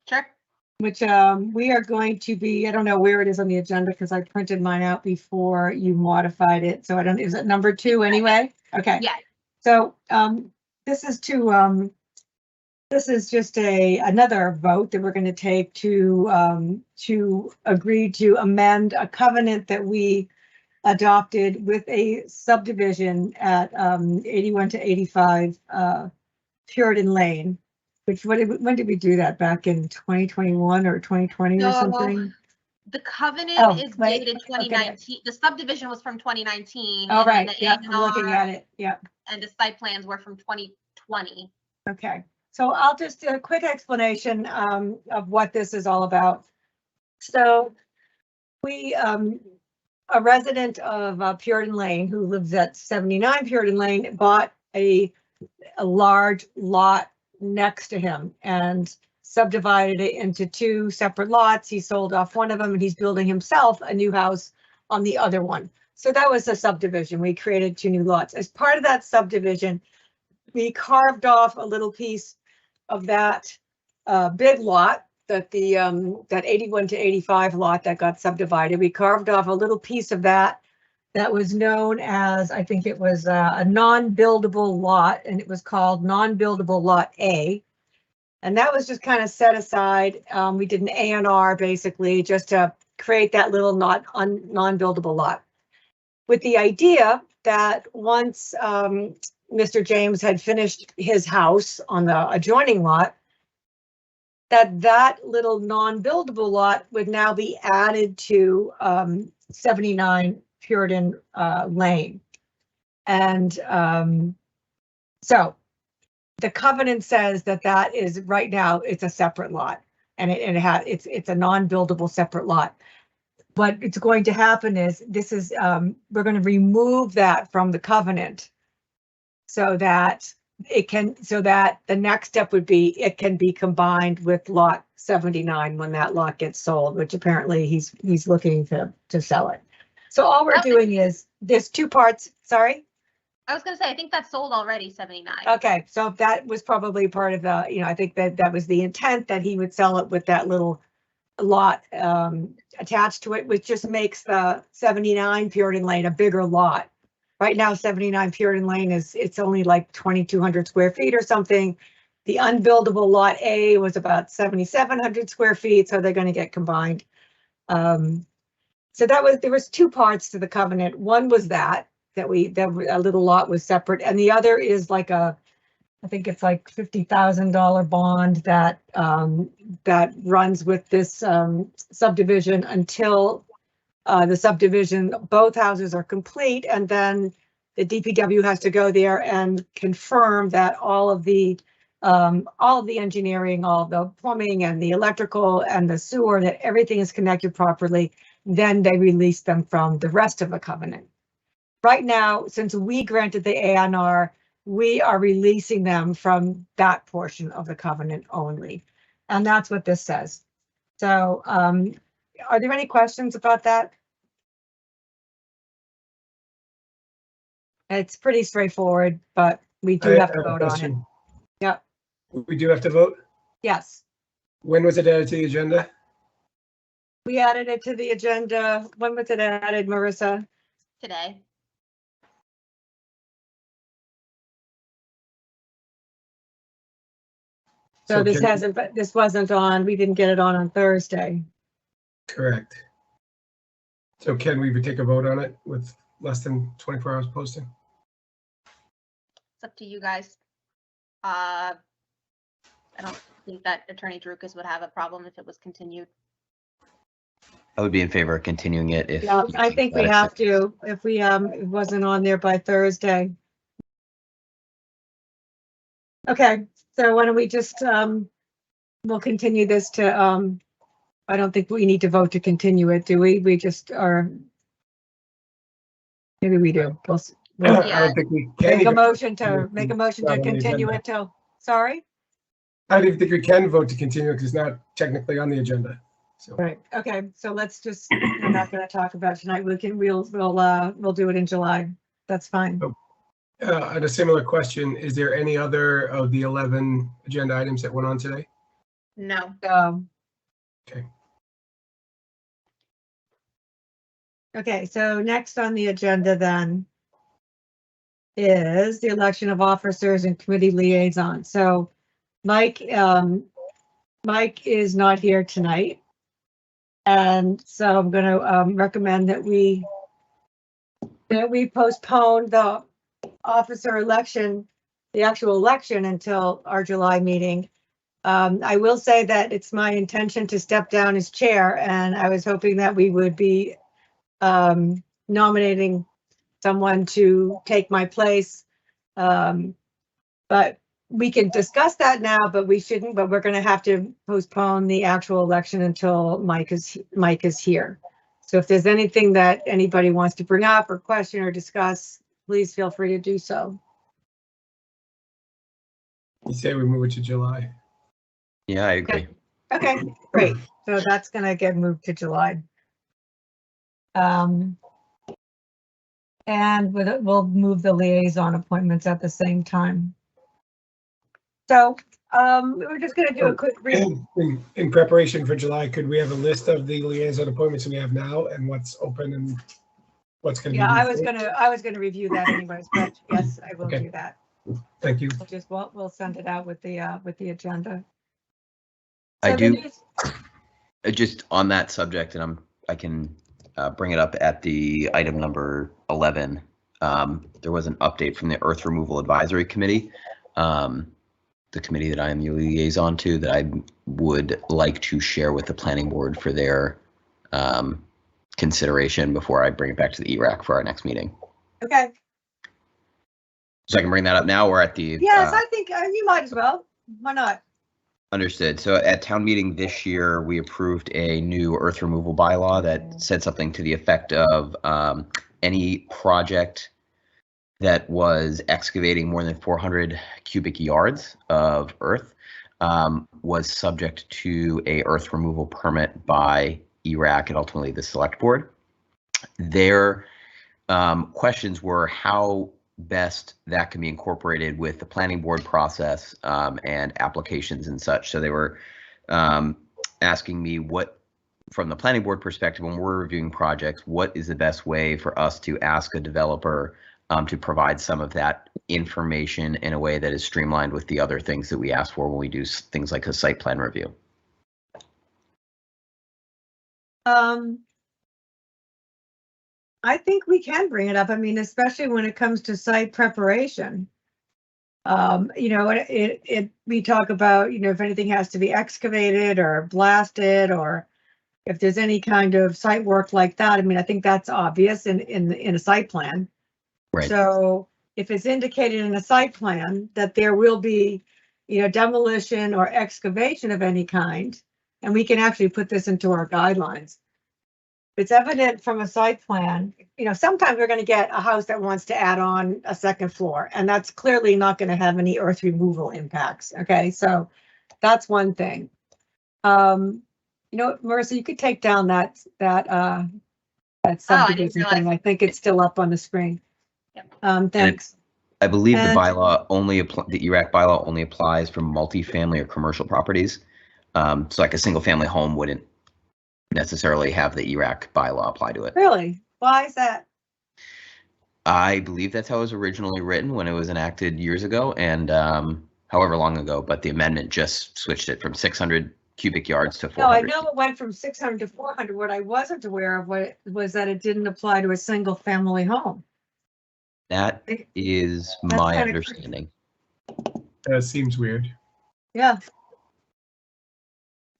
Sure. Which we are going to be, I don't know where it is on the agenda because I printed mine out before you modified it. So I don't, is it number 2 anyway? Okay. Yeah. So this is just another vote that we're going to take to agree to amend a covenant that we adopted with a subdivision at 81 to 85 Puritan Lane. Which, when did we do that? Back in 2021 or 2020 or something? The covenant is dated 2019. Okay. The subdivision was from 2019. Oh, right. Yeah, I'm looking at it. Yeah. And the site plans were from 2020. Okay. So I'll just do a quick explanation of what this is all about. So we, a resident of Puritan Lane who lives at 79 Puritan Lane bought a large lot next to him and subdivided it into 2 separate lots. He sold off one of them and he's building himself a new house on the other one. So that was a subdivision. We created 2 new lots. As part of that subdivision, we carved off a little piece of that big lot that that 81 to 85 lot that got subdivided. We carved off a little piece of that was known as, I think it was a non-buildable lot, and it was called non-buildable lot A. And that was just kind of set aside. We did an A&R basically just to create that little non-buildable lot, with the idea that once Mr. James had finished his house on the adjoining lot, that little non-buildable lot would now be added to 79 Puritan Lane. And so the covenant says that is right now it's a separate lot, and it's a non-buildable separate lot. What it's going to happen is we're going to remove that from the covenant so that the next step would be it can be combined with lot 79 when that lot gets sold, which apparently he's looking to sell it. So all we're doing is there's 2 parts. Sorry. I was gonna say, I think that's sold already, 79. Okay, so that was probably part of the, I think that was the intent, that he would sell it with that little lot attached to it, which just makes the 79 Puritan Lane a bigger lot. Right now, 79 Puritan Lane it's only like 2,200 square feet or something. The unbuildable lot A was about 7,700 square feet, so they're going to get combined. So there was 2 parts to the covenant. One was that a little lot was separate, and the other is like I think it's like $50,000 bond that runs with this subdivision until the subdivision, both houses are complete, and then the DPW has to go there and confirm that all of the engineering, all of the plumbing and the electrical and the sewer, that everything is connected properly. Then they release them from the rest of the covenant. Right now, since we granted the A&R, we are releasing them from that portion of the covenant only. And that's what this says. So are there any questions about that? It's pretty straightforward, but we do have to vote on it. Yep. We do have to vote? Yes. When was it added to the agenda? We added it to the agenda. When was it added, Marissa? Today. So this wasn't on, we didn't get it on Thursday. Correct. So can we take a vote on it with less than 24 hours posting? It's up to you guys. I don't think that Attorney Drukas would have a problem if it was continued. I would be in favor of continuing it if. Yeah, I think we have to, if we it wasn't on there by Thursday. Okay, so why don't we just we'll continue this to I don't think we need to vote to continue it, do we? We just are. Maybe we do. I don't think we can. Make a motion to continue it till, sorry? I don't even think we can vote to continue because it's not technically on the agenda. So. Right, okay, so let's just, we're not gonna talk about it tonight. We'll do it in July. That's fine. And a similar question, is there any other of the 11 agenda items that went on today? No. Okay. Okay, so next on the agenda then is the election of officers and committee liaisons. So Mike is not here tonight. And so I'm going to recommend that we postpone the officer election, the actual election, until our July meeting. I will say that it's my intention to step down as chair, and I was hoping that we would be nominating someone to take my place. But we can discuss that now, but we shouldn't, but we're gonna have to postpone the actual election until Mike is here. So if there's anything that anybody wants to bring up or question or discuss, please feel free to do so. You say we move it to July. Yeah, I agree. Okay, great. So that's gonna get moved to July. And we'll move the liaison appointments at the same time. So we're just gonna do a quick read. In preparation for July, could we have a list of the liaison appointments we have now and what's open and what's going to be? Yeah, I was gonna review that anyways, but yes, I will Okay. do that. Thank you. We'll send it out with the agenda. I So do. the news- Just on that subject, and I can bring it up at the item number 11. There was an update from the Earth Removal Advisory Committee, the committee that I am the liaison to, that I would like to share with the planning board for their consideration before I bring it back to the ERAC for our next meeting. Okay, So I can bring that up now or at the. yes, I think you might as well. Why not? Understood. So at town meeting this year, we approved a new earth removal bylaw that said something to the effect of any project that was excavating more than 400 cubic yards of earth was subject to a earth removal permit by ERAC and ultimately the select board. Their questions were how best that can be incorporated with the planning board process and applications and such. So they were asking me what, from the planning board perspective, when we're reviewing projects, what is the best way for us to ask a developer to provide some of that information in a way that is streamlined with the other things that we ask for when we do things like a site plan review. I think we can bring it up. I mean, especially when it comes to site preparation. You know, we talk about, you know, if anything has to be excavated or blasted, or if there's any kind of site work like that. I mean, I think that's obvious in a site plan. Right. So if it's indicated in a site plan that there will be, you know, demolition or excavation of any kind, and we can actually put this into our guidelines. It's evident from a site plan, you know, sometimes we're going to get a house that wants to add on a second floor, and that's clearly not going to have any earth removal impacts. Okay, so that's one thing. You know, Marissa, you could take down that subdivision thing. I think it's still up on the screen. Yep. Thanks. I believe And- the bylaw only the ERAC bylaw only applies for multifamily or commercial properties. So like a single family home wouldn't necessarily have the ERAC bylaw apply to it. Really? Why is that? I believe that's how it was originally written when it was enacted years ago, and however long ago, but the amendment just switched it from 600 cubic yards to 400. No, I know it went from 600 to 400. What I wasn't aware of was that it didn't apply to a single family home. That is That's my kinda understanding. That seems weird. Yeah.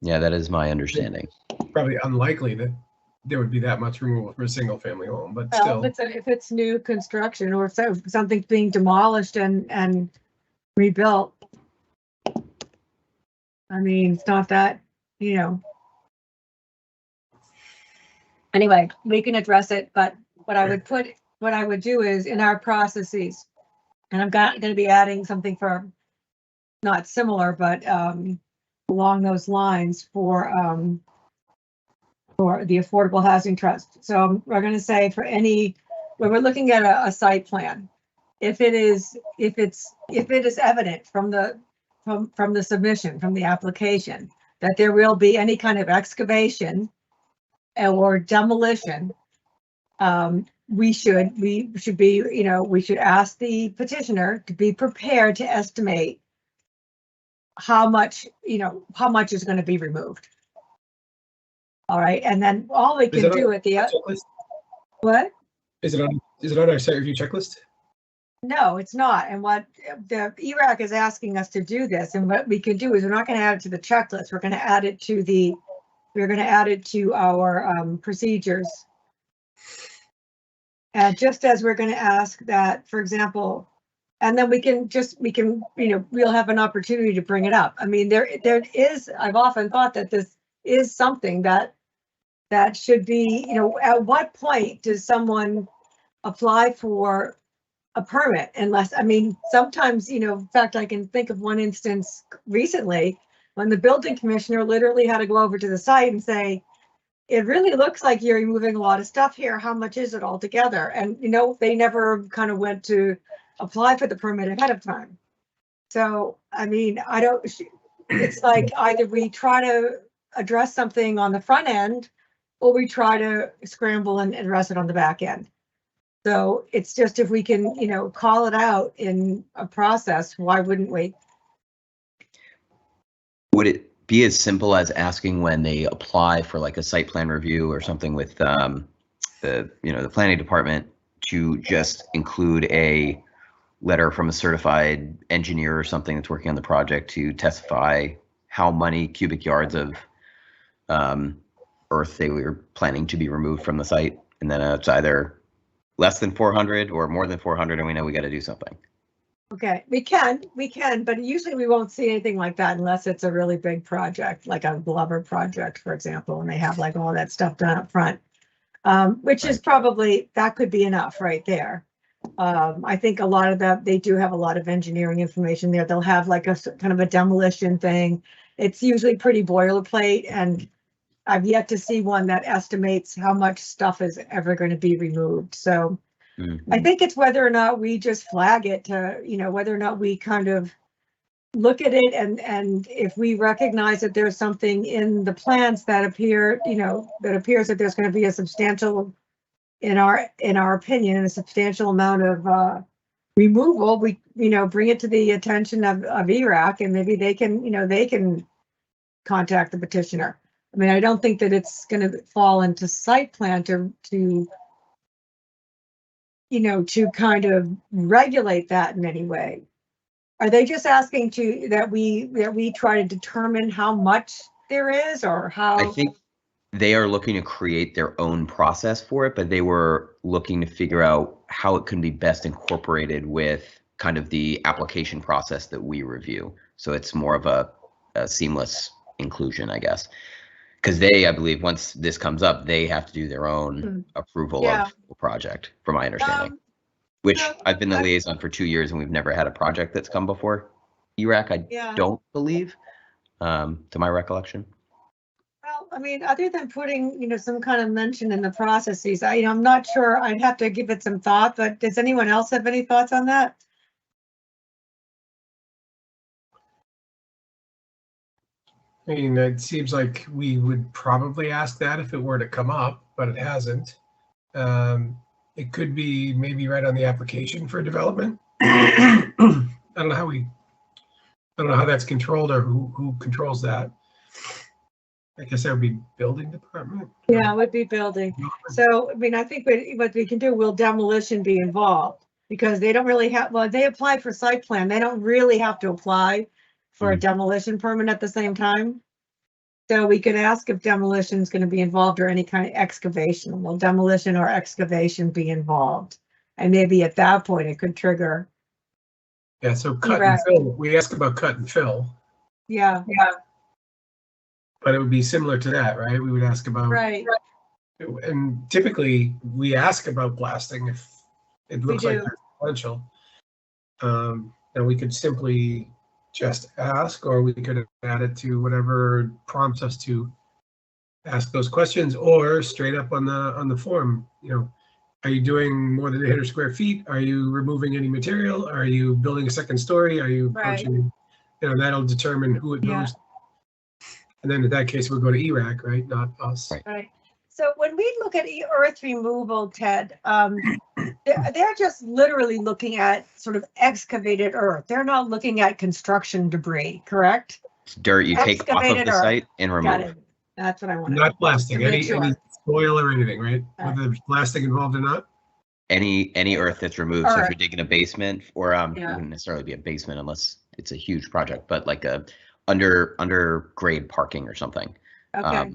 Yeah, that is my understanding. Probably unlikely that there would be that much removal for a single family home, but Well, still. if it's new construction or if something's being demolished and rebuilt. I mean, it's not that, you know. Anyway, we can address it, but what I would do is in our processes, and I'm going to be adding something for not similar, but along those lines for the Affordable Housing Trust. So we're going to say for when we're looking at a site plan, if it is evident from the submission, from the application, that there will be any kind of excavation or demolition, we should be, you know, we should ask the petitioner to be prepared to estimate how much is going to be removed. All right, and then all we can do at the checklist? What? Is it on our site review checklist? No, it's not. And what the ERAC is asking us to do this, and what we can do is we're not going to add it to the checklist. We're going to add it to our procedures. And just as we're going to ask that, for example, And then we can, we'll have an opportunity to bring it up. I mean, I've often thought that this is something that should be, at what point does someone apply for a permit? Unless, I mean, sometimes, in fact, I can think of one instance recently when the building commissioner literally had to go over to the site and say, it really looks like you're removing a lot of stuff here. How much is it altogether? And, they never kind of went to apply for the permit ahead of time. So, I mean, it's like either we try to address something on the front end or we try to scramble and address it on the back end. So it's just, if we can, call it out in a process, why wouldn't we? Would it be as simple as asking when they apply for like a site plan review or something with the planning department to just include a letter from a certified engineer or something that's working on the project to testify how many cubic yards of earth they were planning to be removed from the site, and then it's either less than 400 or more than 400, and we know we got to do something. Okay, we can, but usually we won't see anything like that unless it's a really big project, like a Glover project, for example, and they have like all that stuff done up front, which is probably, that could be enough right there. I think a lot of that, they do have a lot of engineering information there. They'll have like a kind of a demolition thing. It's usually pretty boilerplate, and I've yet to see one that estimates how much stuff is ever going to be removed. So I think it's whether or not we just flag it to, whether or not we kind of look at it, and if we recognize that there's something in the plans that appear, that appears that there's going to be a substantial, in our opinion, a substantial amount of removal, we, bring it to the attention of ERAC, and maybe they can contact the petitioner. I mean, I don't think that it's going to fall into site plan to kind of regulate that in any way. Are they just asking that we try to determine how much there is, or how? I think they are looking to create their own process for it, but they were looking to figure out how it can be best incorporated with kind of the application process that we review. So it's more of a seamless inclusion, I guess. Because I believe, once this comes up, they have to do their own approval of the project, from my understanding. Which I've been the liaison for 2 years, and we've never had a project that's come before ERAC, I don't believe, to my recollection. Well, I mean, other than putting, some kind of mention in the processes, I'm not sure. I'd have to give it some thought, but does anyone else have any thoughts on that? I mean, it seems like we would probably ask that if it were to come up, but it hasn't. It could be maybe right on the application for development. I don't know how that's controlled, or who controls that. I guess that would be building department. Yeah, it would be building. So, I mean, I think what we can do, will demolition be involved? Because they don't really have, well, they apply for site plan. They don't really have to apply for a demolition permit at the same time. So we could ask if demolition is going to be involved, or any kind of excavation. Will demolition or excavation be involved? And maybe at that point it could trigger. Yeah, so cut and fill. We ask about cut and fill. Yeah. But it would be similar to that, right? We would ask about. Right. And typically we ask about blasting if it looks like there's potential. And we could simply just ask, or we could add it to whatever prompts us to ask those questions, or straight up on the form. Are you doing more than 800 square feet? Are you removing any material? Are you building a second story? Are you approaching? That'll determine who it goes. And then in that case, we'll go to ERAC, right? Not us. Right. So when we look at earth removal, Ted, they're just literally looking at sort of excavated earth. They're not looking at construction debris, correct? It's dirt you take off of the site and remove. Got it. That's what I want. Not blasting, any soil or anything, right? Whether there's blasting involved or not. Any earth that's removed. So if you're digging a basement, or it wouldn't necessarily be a basement unless it's a huge project, but like a undergrade parking or something. Okay.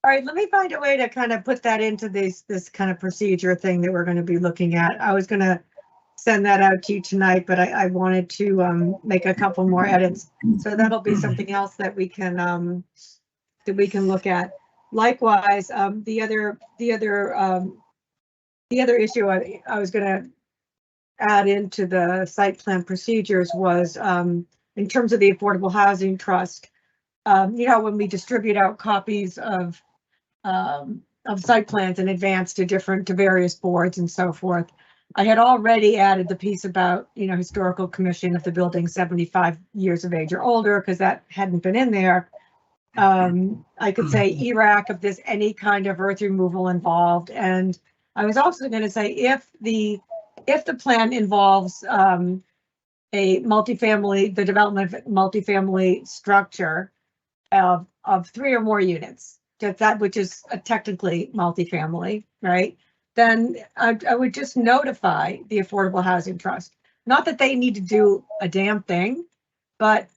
All right, let me find a way to kind of put that into this kind of procedure thing that we're going to be looking at. I was going to send that out to you tonight, but I wanted to make a couple more edits. So that'll be something else that we can look at. Likewise, the other issue I was going to add into the site plan procedures was in terms of the Affordable Housing Trust. When we distribute out copies of site plans in advance to various boards and so forth, I had already added the piece about, historical commission of the building 75 years of age or older, because that hadn't been in there. I could say ERAC if there's any kind of earth removal involved. And I was also going to say if the plan involves the development of multifamily structure of 3 or more units, that which is technically multifamily, right? Then I would just notify the Affordable Housing Trust. Not that they need to do a damn thing, but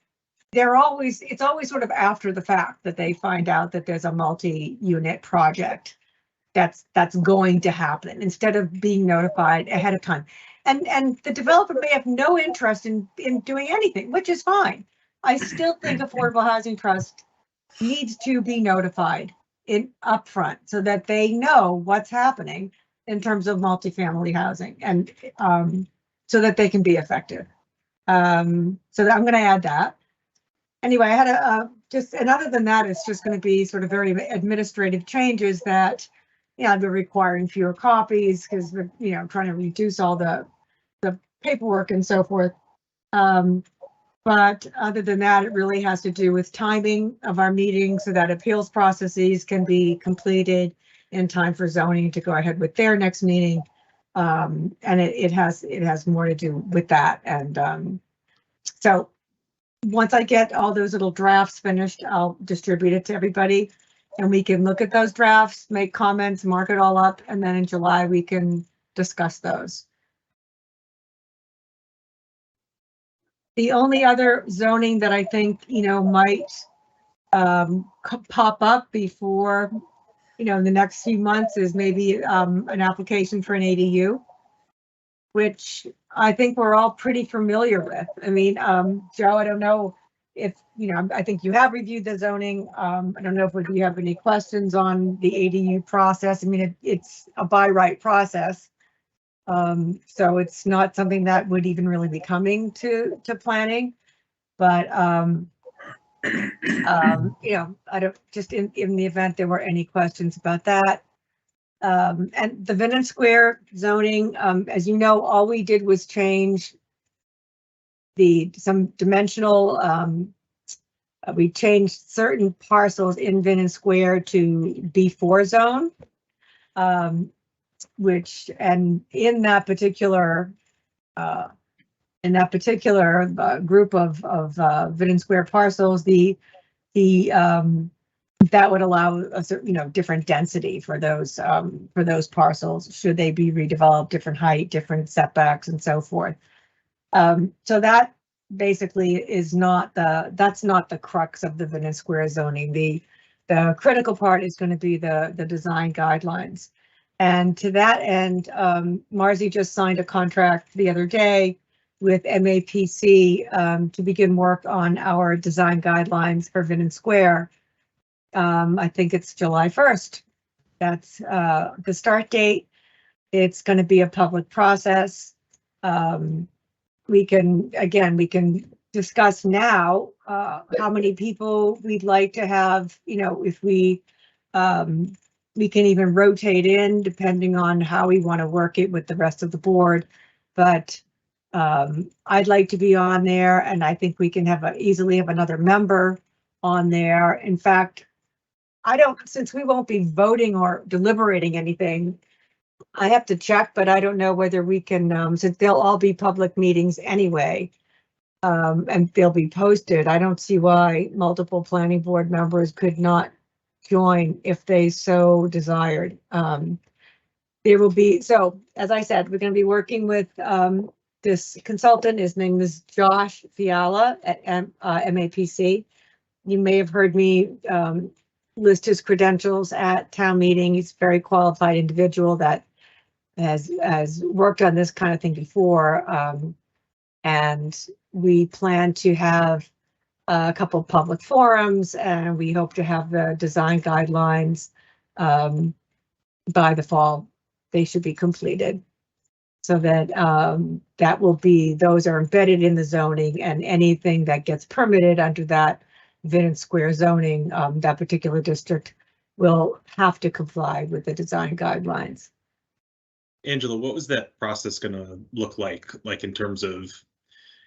it's always sort of after the fact that they find out that there's a multi-unit project that's going to happen, instead of being notified ahead of time. And the developer may have no interest in doing anything, which is fine. I still think Affordable Housing Trust needs to be notified upfront so that they know what's happening in terms of multifamily housing, and so that they can be effective. So I'm going to add that. Anyway, I had and other than that, it's just going to be sort of very administrative changes that, I've been requiring fewer copies because we're, trying to reduce all the paperwork and so forth. But other than that, it really has to do with timing of our meetings so that appeals processes can be completed in time for zoning to go ahead with their next meeting. And it has more to do with that. And so once I get all those little drafts finished, I'll distribute it to everybody and we can look at those drafts, make comments, mark it all up, and then in July we can discuss those. The only other zoning that I think, might pop up before, in the next few months is maybe an application for an ADU, which I think we're all pretty familiar with. I mean, Joe, I don't know if, I think you have reviewed the zoning. I don't know if you have any questions on the ADU process. I mean, it's a by right process. So it's not something that would even really be coming to planning, but, I don't, just in the event there were any questions about that. And the Vinton Square zoning, as you know, all we did was change some dimensional, we changed certain parcels in Vinton Square to B4 zone, which, and in that particular group of Vinton Square parcels, that would allow a certain, different density for those parcels, should they be redeveloped, different height, different setbacks, and so forth. So that basically is that's not the crux of the Vinton Square zoning. The critical part is going to be the design guidelines. And to that end, Marzi just signed a contract the other day with MAPC to begin work on our design guidelines for Vinton Square. I think it's July 1st. That's the start date. It's going to be a public process. We can discuss now how many people we'd like to have, if we can even rotate in depending on how we want to work it with the rest of the board. But I'd like to be on there, and I think we can easily have another member on there. In fact, since we won't be voting or deliberating anything, I have to check, but I don't know whether we can, since they'll all be public meetings anyway, and they'll be posted. I don't see why multiple planning board members could not join if they so desired. There will be, so as I said, we're going to be working with this consultant. His name is Josh Fiala at MAPC. You may have heard me list his credentials at town meeting. He's a very qualified individual that has worked on this kind of thing before. And we plan to have a couple public forums, and we hope to have the design guidelines by the fall. They should be completed, so that that will be, those are embedded in the zoning, and anything that gets permitted under that Vin Square zoning, that particular district will have to comply with the design guidelines. Angela, what was that process going to look like? Like in terms of,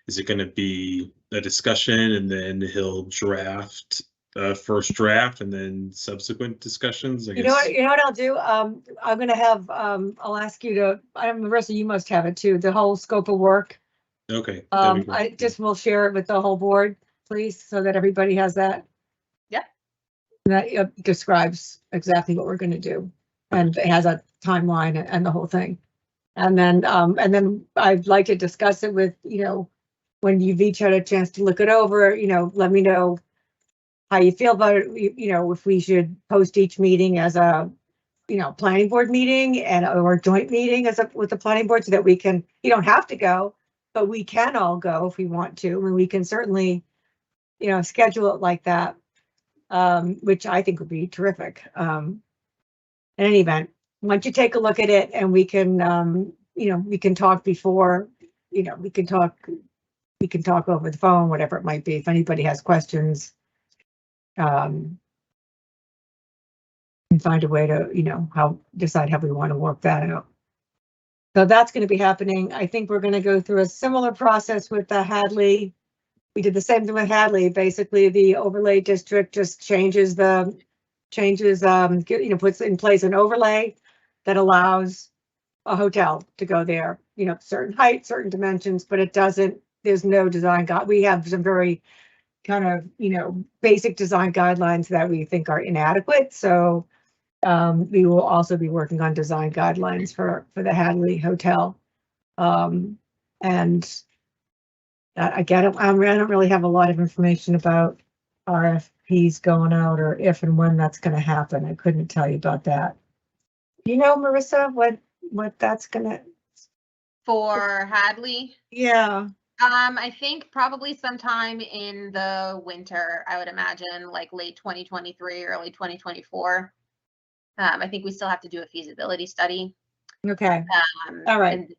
is it going to be a discussion and then he'll draft a first draft and then subsequent discussions? I You guess. know what I'll do? I'm gonna have, I'll ask you to, Marissa, you must have it too, the whole scope of work. Okay. that'd be great. I just will share it with the whole board, please, so that everybody has that. Yeah. That describes exactly what we're gonna do, and it has a timeline and the whole thing. And then I'd like to discuss it with, when you've each had a chance to look it over, let me know how you feel about it, if we should post each meeting as a, planning board meeting or joint meeting with the planning board, so that we can, you don't have to go, but we can all go if we want to, and we can certainly, schedule it like that, which I think would be terrific. In any event, once you take a look at it, and we can, we can talk before, we can talk over the phone, whatever it might be, if anybody has questions. And find a way to, decide how we want to work that out. So that's going to be happening. I think we're going to go through a similar process with the Hadley. We did the same thing with Hadley. Basically, the overlay district just puts in place an overlay that allows a hotel to go there, certain height, certain dimensions, but it doesn't, there's no design we have some very kind of, basic design guidelines that we think are inadequate. So we will also be working on design guidelines for the Hadley Hotel. And again, I don't really have a lot of information about RFPs going out, or if and when that's going to happen. I couldn't tell you about that. Marissa, what that's gonna For Hadley? Yeah. I think probably sometime in the winter, I would imagine, like late 2023, early 2024. I think we still have to do a feasibility study. Okay. All right. And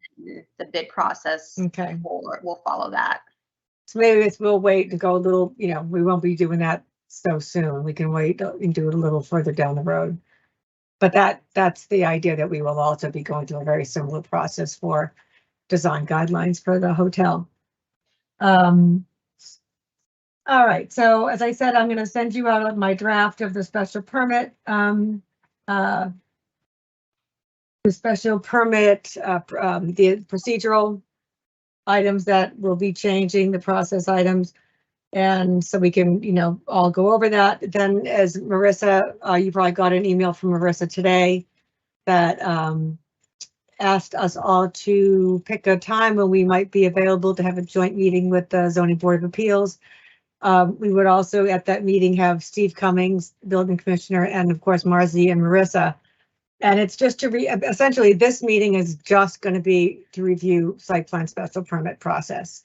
the bid process Okay. will follow that. So maybe we'll wait and go a little, we won't be doing that so soon. We can wait and do it a little further down the road. But that's the idea, that we will also be going through a very similar process for design guidelines for the hotel. All right, so as I said, I'm going to send you out my draft of the special permit. The special permit, the procedural items that will be changing, the process items. And so we can, all go over that. Then, as Marissa, you probably got an email from Marissa today that asked us all to pick a time when we might be available to have a joint meeting with the Zoning Board of Appeals. We would also at that meeting have Steve Cummings, building commissioner, and of course Marzi and Marissa. And it's just to essentially this meeting is just going to be to review site plan special permit process.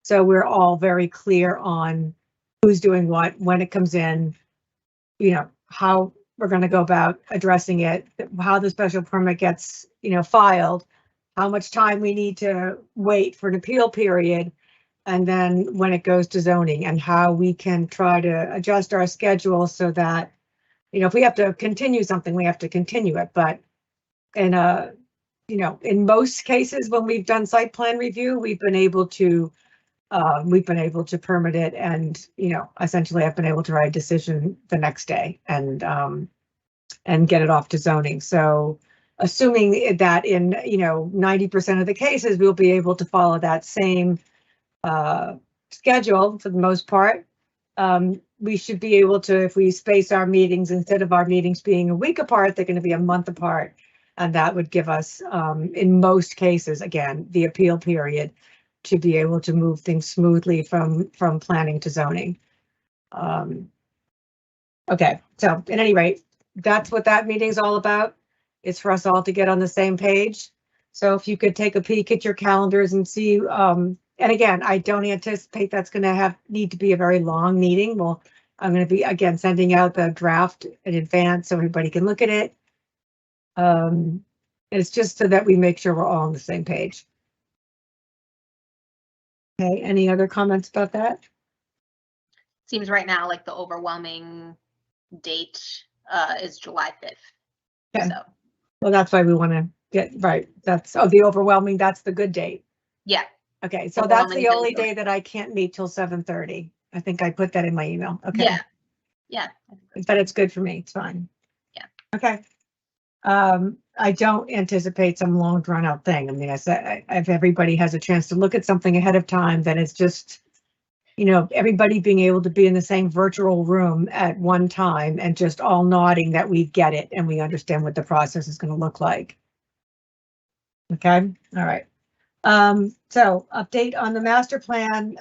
So we're all very clear on who's doing what, when it comes in, how we're going to go about addressing it, how the special permit gets, filed, how much time we need to wait for an appeal period, and then when it goes to zoning, and how we can try to adjust our schedule so that, if we have to continue something, we have to continue it. But in in most cases, when we've done site plan review, we've been able to permit it, and essentially I've been able to write a decision the next day and get it off to zoning. So assuming that in 90% of the cases we'll be able to follow that same schedule for the most part, we should be able to, if we space our meetings, instead of our meetings being a week apart, they're going to be a month apart, and that would give us in most cases, again, the appeal period to be able to move things smoothly from planning to zoning. Okay, so at any rate, that's what that meeting is all about. It's for us all to get on the same page. So if you could take a peek at your calendars and see, and again, I don't anticipate that's going to need to be a very long meeting. Well, I'm going to be, again, sending out the draft in advance so everybody can look at it. It's just so that we make sure we're all on the same page. Okay, any other comments about that? Seems right now like the overwhelming date is July 5th. Okay. So, Well, that's why we want to get, right, that's, oh, the overwhelming, that's the good date. yeah. Okay, so that's the Overwhelming only date. day that I can't meet till 7:30. I think I put that in my email. Okay. Yeah. Yeah. But it's good for me. It's fine. Yeah. Okay. I don't anticipate some long drawn out thing. I mean, I said, if everybody has a chance to look at something ahead of time, then it's just, you know, everybody being able to be in the same virtual room at one time and just all nodding that we get it and we understand what the process is going to look like. Okay. All right. So update on the master plan.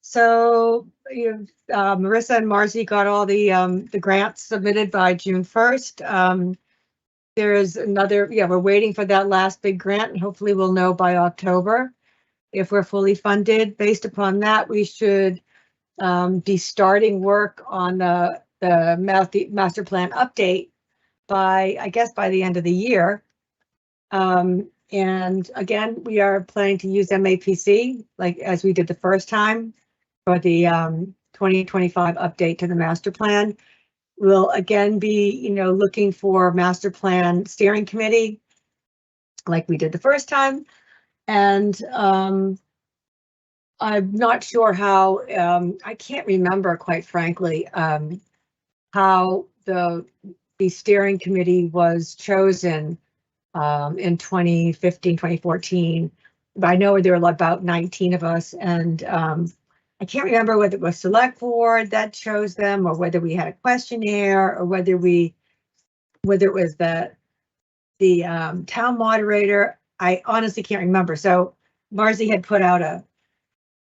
So Marissa and Marcy got all the grants submitted by June 1st. There is another, we're waiting for that last big grant and hopefully we'll know by October if we're fully funded. Based upon that, we should be starting work on the master plan update by, I guess, by the end of the year. And again, we are planning to use MAPC like as we did the first time for the 2025 update to the master plan. We'll again be, looking for master plan steering committee like we did the first time. And I'm not sure how, I can't remember, quite frankly, how the steering committee was chosen in 2015, 2014. But I know there were about 19 of us, and I can't remember whether it was select board that chose them or whether we had a questionnaire or whether it was the town moderator. I honestly can't remember. So Marcy had put out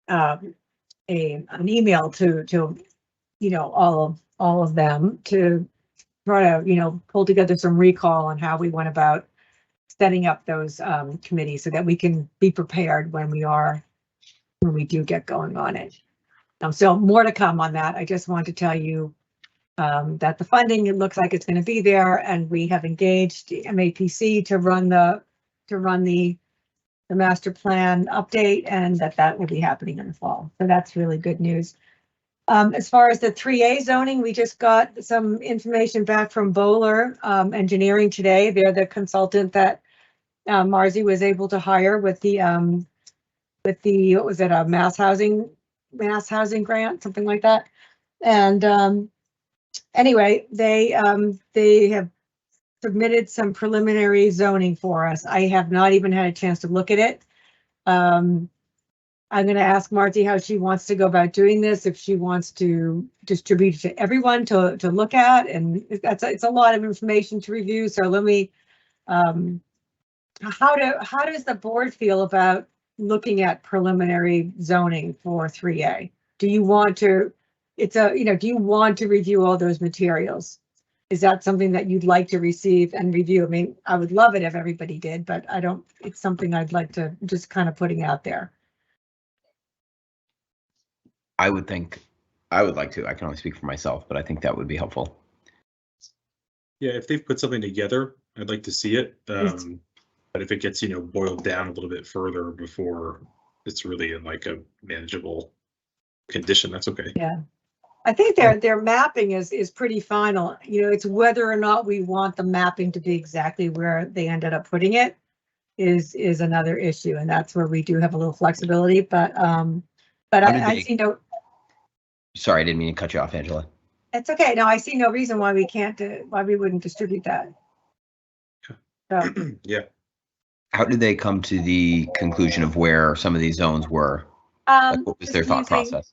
an email to all of them to try to pull together some recall on how we went about setting up those committees so that we can be prepared when we do get going on it. So more to come on that. I just want to tell you that the funding, it looks like it's going to be there, and we have engaged MAPC to run the master plan update, and that will be happening in the fall. So that's really good news. As far as the 3A zoning, we just got some information back from Bowler Engineering today. They're the consultant that Marcy was able to hire with the what was it, a mass housing grant, something like that. And anyway, they have submitted some preliminary zoning for us. I have not even had a chance to look at it. I'm going to ask Marcy how she wants to go about doing this, if she wants to distribute it to everyone to look at, and it's a lot of information to review. So let me, how does the board feel about looking at preliminary zoning for 3A? Do you want to, do you want to review all those materials? Is that something that you'd like to receive and review? I mean, I would love it if everybody did, but it's something I'd like to just kind of putting out there. I would like to. I can only speak for myself, but I think that would be helpful. Yeah, if they've put something together, I'd like to see it. But if it gets, boiled down a little bit further before it's really in like a manageable condition, that's okay. Yeah, I think their mapping is pretty final. It's whether or not we want the mapping to be exactly where they ended up putting it is another issue, and that's where we do have a little flexibility. But I see no. Sorry, I didn't mean to cut you off, Angela. It's okay. No, I see no reason why why we wouldn't distribute that. So. Yeah. How did they come to the conclusion of where some of these zones were? What was their thought process?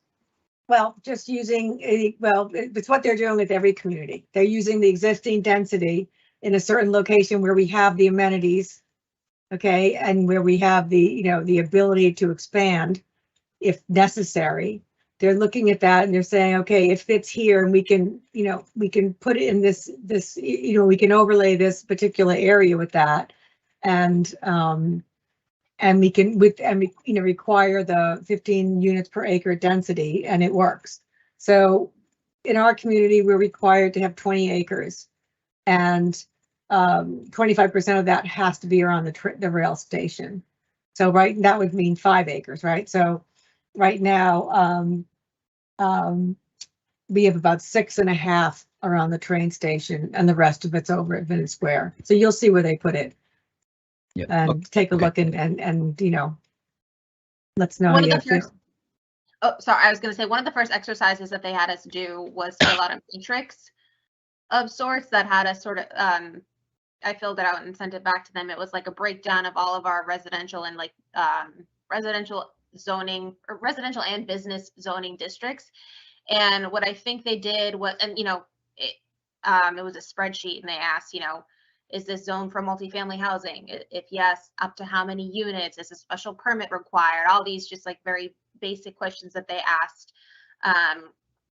Well, just using it's what they're doing with every community. They're using the existing density in a certain location where we have the amenities, okay, and where we have the ability to expand if necessary. They're looking at that and they're saying, okay, it fits here, and we can put it in this we can overlay this particular area with that. and we can require the 15 units per acre density, and it works. So in our community, we're required to have 20 acres, and 25% of that has to be around the rail station. So that would mean 5 acres, right? So right now, we have about 6.5 around the train station, and the rest of it's over at Vinton Square. So you'll see where they put it. Yep. And take a look and let's know how you feel. Oh, sorry, I was going to say one of the first exercises that they had us do was fill out a matrix of sorts that had us sort of, I filled it out and sent it back to them. It was like a breakdown of all of our residential and like residential zoning, or residential and business zoning districts. And what I think they did was, and it was a spreadsheet, and they asked, is this zone for multifamily housing? If yes, up to how many units? Is a special permit required? All these just like very basic questions that they asked.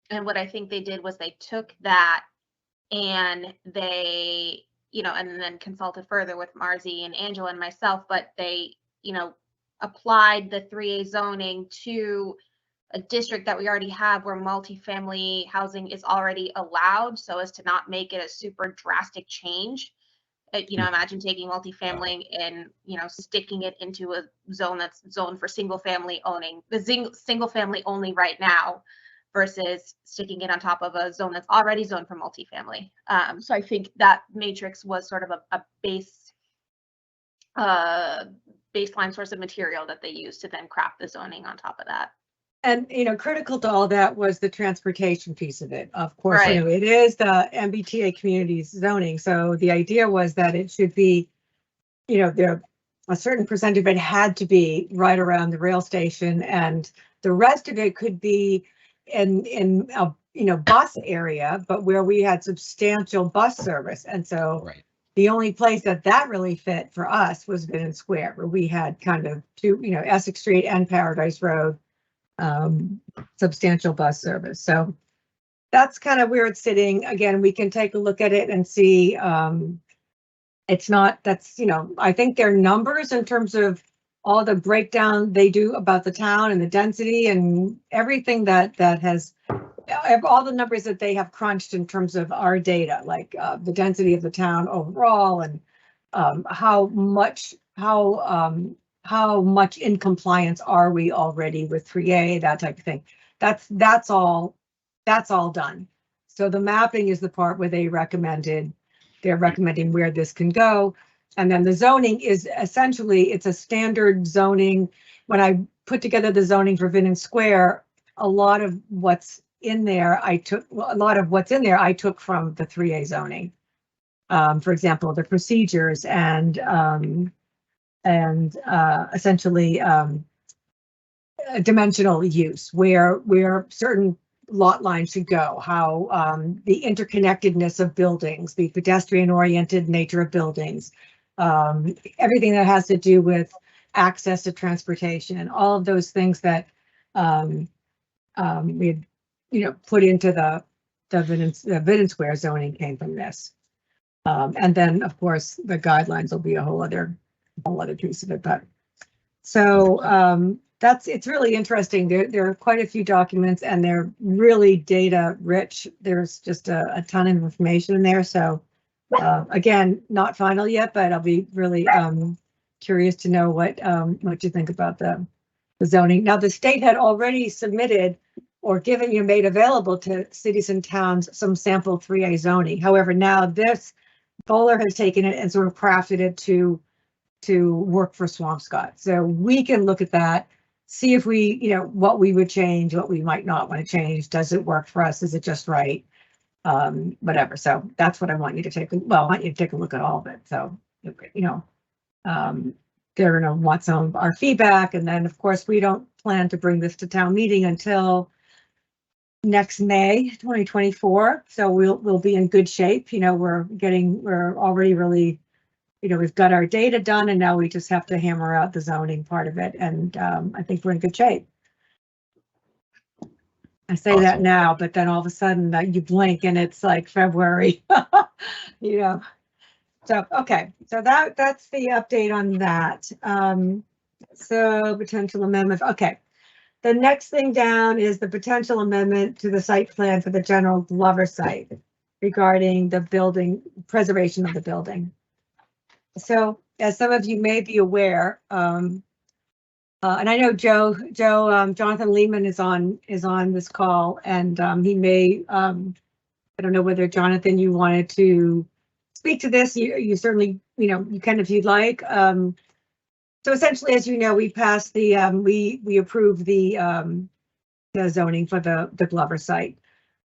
And what I think they did was they took that and they, and then consulted further with Marzi and Angela and myself, but they, applied the 3A zoning to a district that we already have where multifamily housing is already allowed, so as to not make it a super drastic change. Imagine taking multifamily and, sticking it into a zone that's zoned for single family owning, the single family only right now, versus sticking it on top of a zone that's already zoned for multifamily. So I think that matrix was sort of a baseline source of material that they used to then craft the zoning on top of that. And, critical to all that was the transportation piece of it. Of course, Right. It is the MBTA communities zoning. So the idea was that it should be, there a certain percentage of it had to be right around the rail station, and the rest of it could be in a, bus area, but where we had substantial bus service. And so Right. the only place that really fit for us was Vinton Square, where we had kind of two, Essex Street and Paradise Road, substantial bus service. So that's kind of where it's sitting. Again, we can take a look at it and see, I think their numbers in terms of all the breakdown they do about the town and the density and everything that has, all the numbers that they have crunched in terms of our data, like the density of the town overall, and how much in compliance are we already with 3A, that type of thing. That's all done. So the mapping is the part where they're recommending where this can go. And then the zoning is essentially, it's a standard zoning. When I put together the zoning for Vinton Square, a lot of what's in there, I took from the 3A zoning. For example, the procedures and essentially dimensional use, where certain lot lines should go, how the interconnectedness of buildings, the pedestrian-oriented nature of buildings, everything that has to do with access to transportation, and all of those things that we had, put into the Vinton Square zoning came from this. And then, of course, the guidelines will be a whole other piece of it. But so it's really interesting. There are quite a few documents, and they're really data rich. There's just a ton of information in there. So again, not final yet, but I'll be really curious to know what you think about the zoning. Now, the state had already submitted or made available to cities and towns some sample 3A zoning. However, now Bowler has taken it and sort of crafted it to work for Swampscott. So we can look at that, see if we, what we would change, what we might not want to change. Does it work for us? Is it just right? Whatever. So that's what I want you to take. Well, I want you to take a look at all of it. So, they're going to want some of our feedback. And then, of course, we don't plan to bring this to town meeting until next May 2024. So we'll be in good shape. We're already really, we've got our data done, and now we just have to hammer out the zoning part of it. And I think we're in good shape. I say Awesome. that now, but then all of a sudden you blink and it's like February, So, okay, so that's the update on that. So potential amendment, okay. The next thing down is the potential amendment to the site plan for the general Glover site regarding the building, preservation of the building. So as some of you may be aware, and I know Jonathan Lehman is on this call, and he may, I don't know whether Jonathan, you wanted to speak to this. You certainly, you can if you'd like. So essentially, as you know, we passed the, we approved the zoning for the Glover site.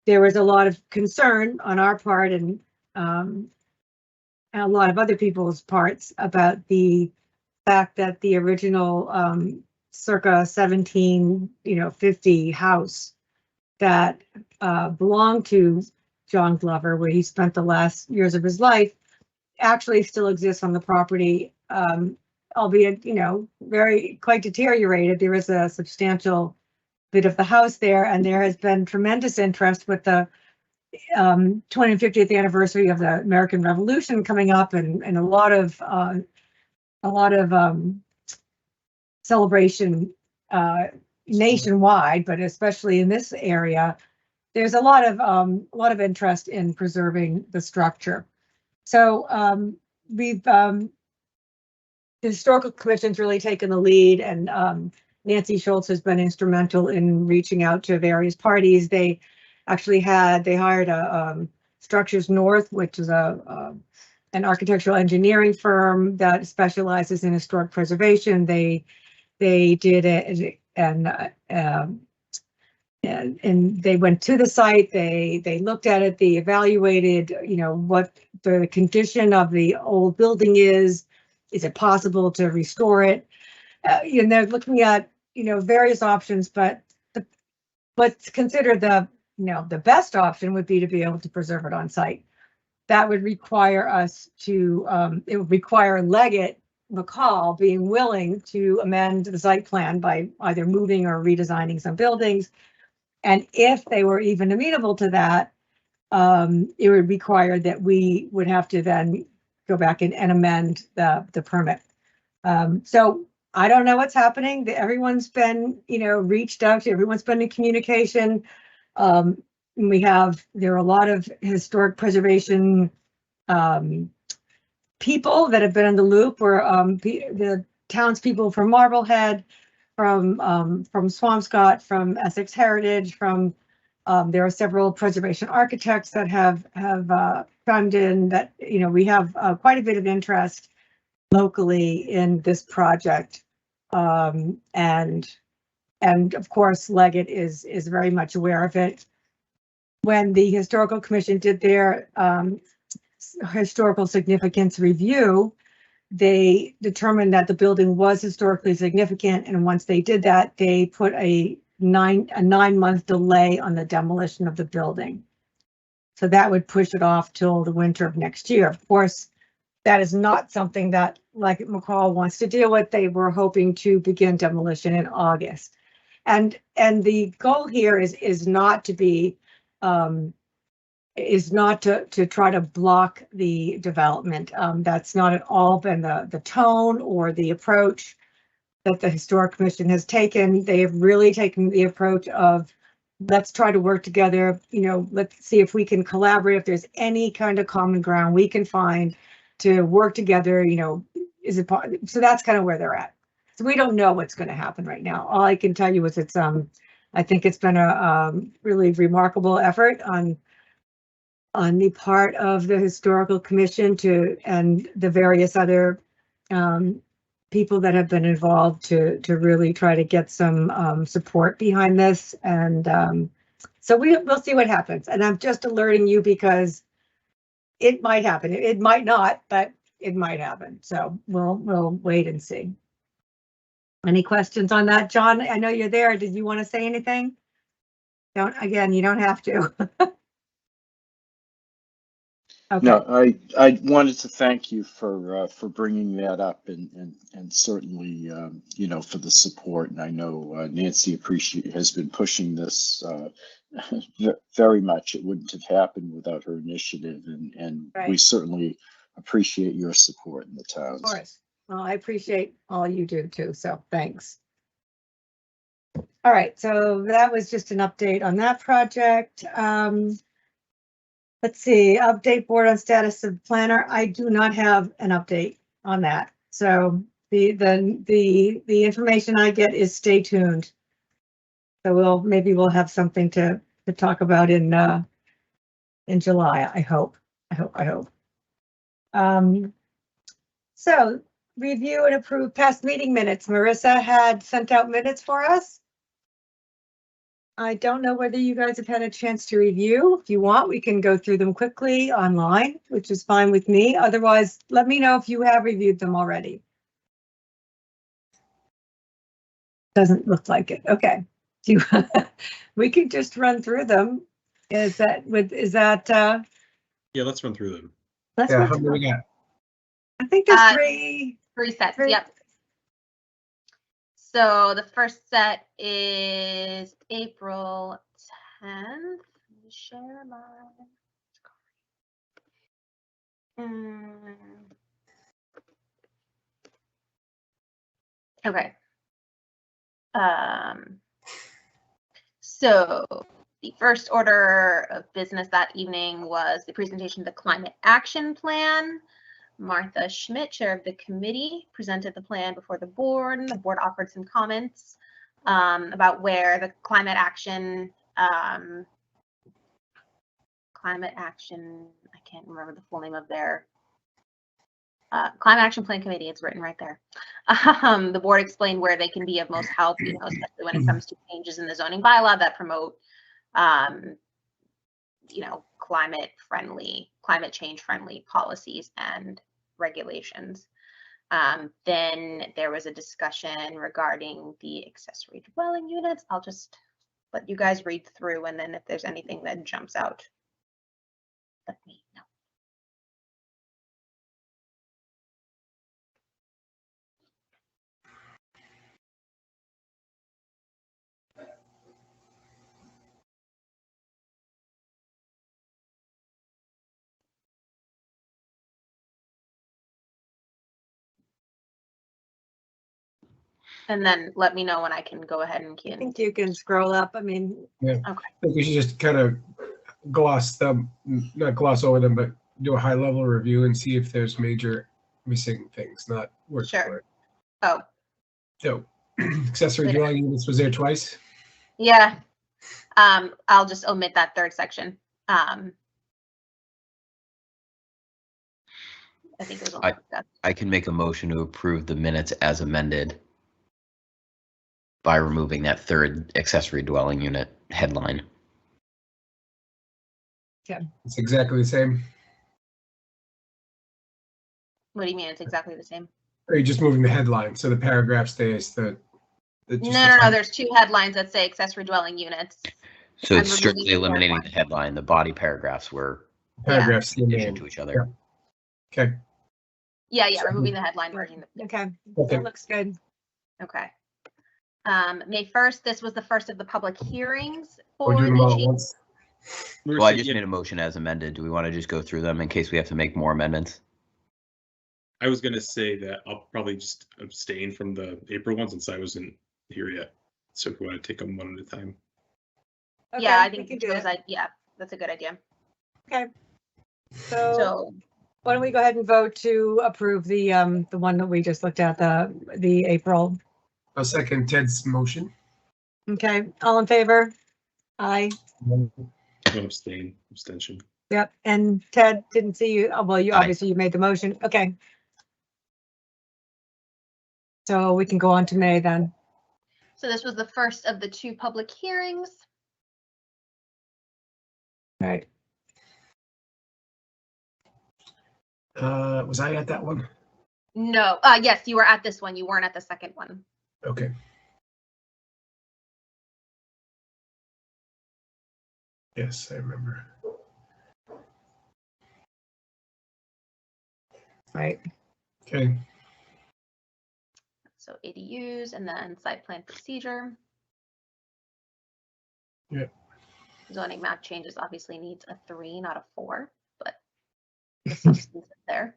There was a lot of concern on our part and a lot of other people's parts about the fact that the original circa 1750 house that belonged to John Glover, where he spent the last years of his life, actually still exists on the property, albeit, quite deteriorated. There is a substantial bit of the house there, and there has been tremendous interest with the 250th anniversary of the American Revolution coming up, and a lot of celebration nationwide, but especially in this area. There's a lot of interest in preserving the structure. So we've the Historical Commission's really taken the lead, and Nancy Schultz has been instrumental in reaching out to various parties. They actually hired a Structures North, which is an architectural engineering firm that specializes in historic preservation. They did it, and they went to the site. They looked at it. They evaluated, what the condition of the old building is. Is it possible to restore it? And they're looking at, various options, but let's consider the best option would be to be able to preserve it on site. That would require us to, it would require Leggett McCall being willing to amend the site plan by either moving or redesigning some buildings. And if they were even amenable to that, it would require that we would have to then go back and amend the permit. So I don't know what's happening. Everyone's been, reached out to, everyone's been in communication. There are a lot of historic preservation people that have been in the loop, or the townspeople from Marblehead, from Swampscott, from Essex Heritage, there are several preservation architects that have chimed in. That we have quite a bit of interest locally in this project, and of course Leggett is very much aware of it. When the Historical Commission did their historical significance review, they determined that the building was historically significant, and once they did that, they put a 9-month delay on the demolition of the building. So that would push it off till the winter of next year. Of course, that is not something that Leggett McCall wants to deal with. They were hoping to begin demolition in August, and the goal here is not to be to try to block the development. That's not at all been the tone or the approach that the Historic Commission has taken. They have really taken the approach of, let's try to work together. Let's see if we can collaborate, if there's any kind of common ground we can find to work together. Is it so? That's kind of where they're at. So we don't know what's going to happen right now. All I can tell you is I think it's been a really remarkable effort on the part of the Historical Commission and the various other people that have been involved to really try to get some support behind this. And so we'll see what happens. And I'm just alerting you because it might happen. It might not, but it might happen. So we'll wait and see. Any questions on that? John, I know you're there. Did you want to say anything? You don't have to. Okay. No, I wanted to thank you for bringing that up, and certainly for the support. And I know Nancy has been pushing this very much. It wouldn't have happened without her initiative, and Right. We certainly appreciate your support in the Of towns. course. Well, I appreciate all you do too, so thanks. All right, so that was just an update on that project. Let's see, update board on status of planner. I do not have an update on that. So the information I get is stay tuned. So maybe we'll have something to talk about in July, I hope. I hope. So review and approve past meeting minutes. Marissa had sent out minutes for us. I don't know whether you guys have had a chance to review. If you want, we can go through them quickly online, which is fine with me. Otherwise, let me know if you have reviewed them already. Doesn't look like it. Okay. We could just run through them. Is that? Yeah, let's run through them. Let's Yeah, run how through many we them. got? I think there's three. 3 sets, Three. yep. So the first set is April 10th. Let me share my Okay. So the first order of business that evening was the presentation of the Climate Action Plan. Martha Schmidt, chair of the committee, presented the plan before the board. The board offered some comments about where the climate action, I can't remember the full name of their Climate Action Plan Committee. It's written right there. The board explained where they can be of most help, especially when it comes to changes in the zoning bylaw that promote, climate change friendly policies and regulations. Then there was a discussion regarding the accessory dwelling units. I'll just let you guys read through, and then if there's anything that jumps out, let me know. And then let me know when I can go ahead and I think you can scroll up. I mean, Yeah, Okay. I think we should just kind of not gloss over them, but do a high level review and see if there's major missing things, not word Sure. for it. Oh, So accessory dwelling units was there twice. yeah. I'll just omit that third section. I think it was only I can make a motion to approve the minutes as amended by removing that third accessory dwelling unit headline. It's exactly the same. What do you mean? It's exactly the same. Or are you just moving the headline so the paragraph stays the No. There's two headlines that say accessory dwelling units. So I'm it's removing strictly the third eliminating one. the headline. The body paragraphs were paragraphs in addition to each other. Okay. Yeah, removing the headline version. okay, Okay. that looks good. Okay. May 1st, this was the first of the public hearings We're for doing them all the at change. once. Well, I just made a motion as amended. Do we want to just go through them in case we have to make more amendments? I was going to say that I'll probably just abstain from the April ones since I wasn't here yet. So if we want to take them one at a time. Okay, Yeah, I we think can do that. that's a good idea. Okay. So So why don't we go ahead and vote to approve the one that we just looked at, the April. I'll second Ted's motion. Okay, all in favor? Aye. Abstention. Yep, and Ted, didn't see you. Oh, well, you Aye. obviously you made the motion. Okay. So we can go on to May then. So this was the first of the two public hearings. All right. Was I at that one? No, yes, you were at this one. You weren't at the second one. Okay. Yes, I remember. Right. Okay. So ADUs and then site plan procedure. Yeah. Zoning map changes obviously needs a 3, not a 4, but just leave it there.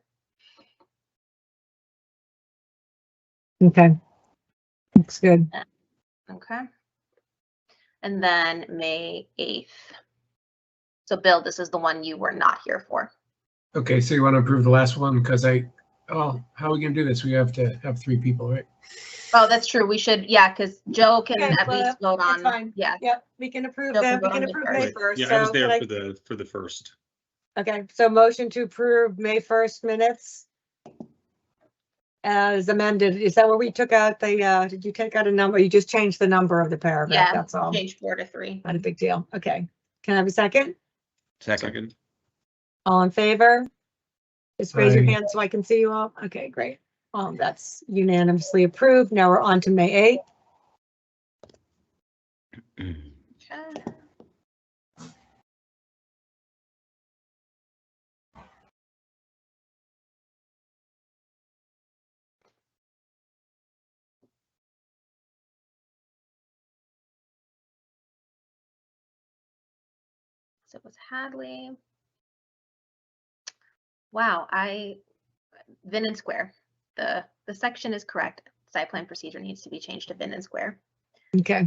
Okay. Looks good. Okay. And then May 8th. So Bill, this is the one you were not here for. Okay, so you want to approve the last one? Because how are we gonna do this? We have to have 3 people, right? Oh, that's true. We should, yeah, because Joe can Okay, at least vote It's on, fine. yeah. Yep, we can approve Joe that. can We vote can on May approve May 1st. 1st. Yeah, I was So there can for the first. okay, so motion to approve May 1st minutes as amended. Is that where we took out the, did you take out a number? You just changed the number of the paragraph, Yeah, that's all. change 4 to 3. Not a big deal. Okay. Can I have a second? Second. All in favor? Just raise your Aye. hand so I can see you all. Okay, great. That's unanimously approved. Now we're on to May 8th. Okay. So it was Hadley. Wow, Vin and Square. The section is correct. Site plan procedure needs to be changed to Vin and Square. Okay.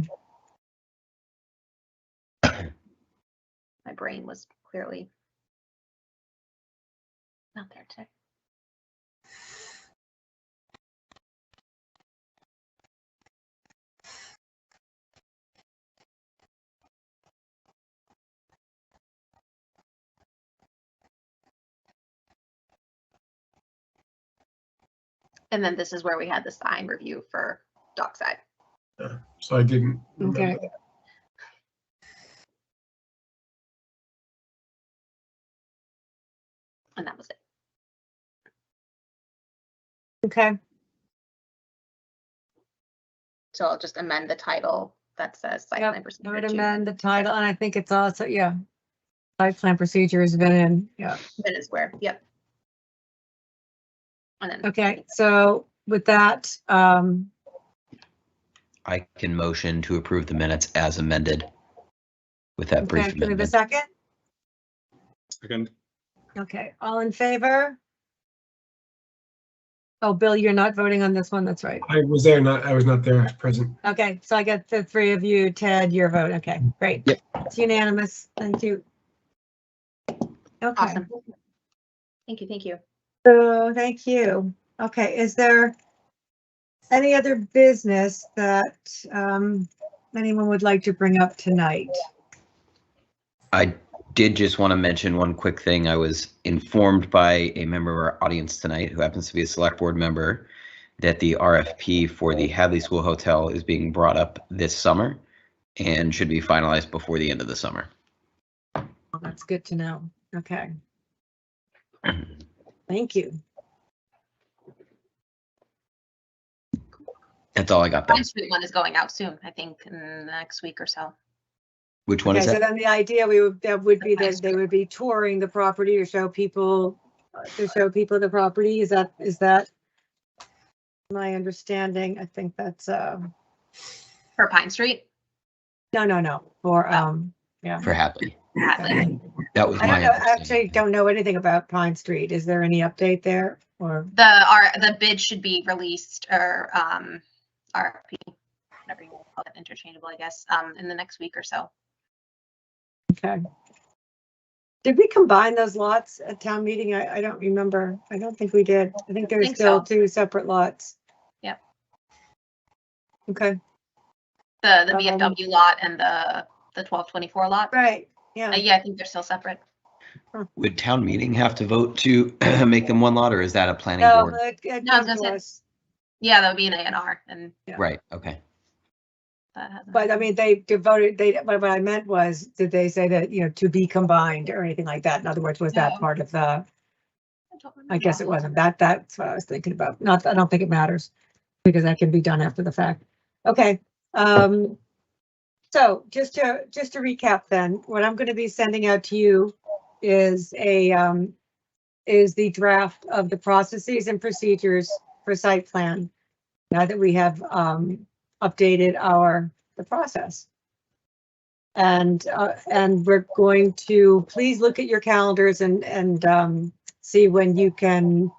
My brain was clearly not there today. And then this is where we had the sign review for Dockside. So I didn't remember Okay. that. And that was it. Okay. So I'll just amend the title that says site Yep, plan I procedure. would to amend the title, and I think it's also, yeah. Site plan procedure has been in, yeah. Vin and Square. Yep. And then Okay, so with that, I can motion to approve the minutes as amended with that brief okay, can we have a amendment. second? Second. Okay, all in favor? Oh, Bill, you're not voting on this one, that's right. I was not there present. Okay, so I get the 3 of you, Ted, your vote, okay, great. Yep. It's unanimous, thank you. Okay, awesome. Thank you. Thank you. so thank you. Okay, is there any other business that anyone would like to bring up tonight? I did just want to mention one quick thing. I was informed by a member of our audience tonight, who happens to be a select board member, that the RFP for the Hadley School Hotel is being brought up this summer and should be finalized before the end of the summer. Oh, that's good to know. Okay. Thank you. That's all I got there. Pine Street one is going out soon, I think, in the next week or so. Which one Okay, is so that? then the idea that would be that they would be touring the property to show people the property. Is that my understanding? I think that's For Pine Street? no for yeah. For Hadley. Hadley. That was I my don't know, actually understanding. don't know anything about Pine Street. Is there any update there or? The bid should be released, or RFP, whatever you want to call it, interchangeable, I guess, in the next week or so. Okay. Did we combine those lots at town meeting? I don't remember. I don't think we did. I think there's think still so. 2 separate lots. Yep. Okay, The VFW lot and the 1224 lot. right, yeah. Yeah, I think they're still separate. Would town meeting have to vote to make them one lot, or is that a planning No, board? it No, I was comes gonna to say- us. Yeah, that would be an A&R, and Yeah. Right, okay. that hasn't. But I mean, they devoted, what I meant was, did they say that, to be combined or anything like that? In other words, was that No. part of the, I don't I guess it remember. wasn't. That's what I was thinking about. I don't think it matters because that can be done after the fact. Okay. So just to recap then, what I'm going to be sending out to you is is the draft of the processes and procedures for site plan. Now that we have updated the process. And we're going to please look at your calendars and see when you can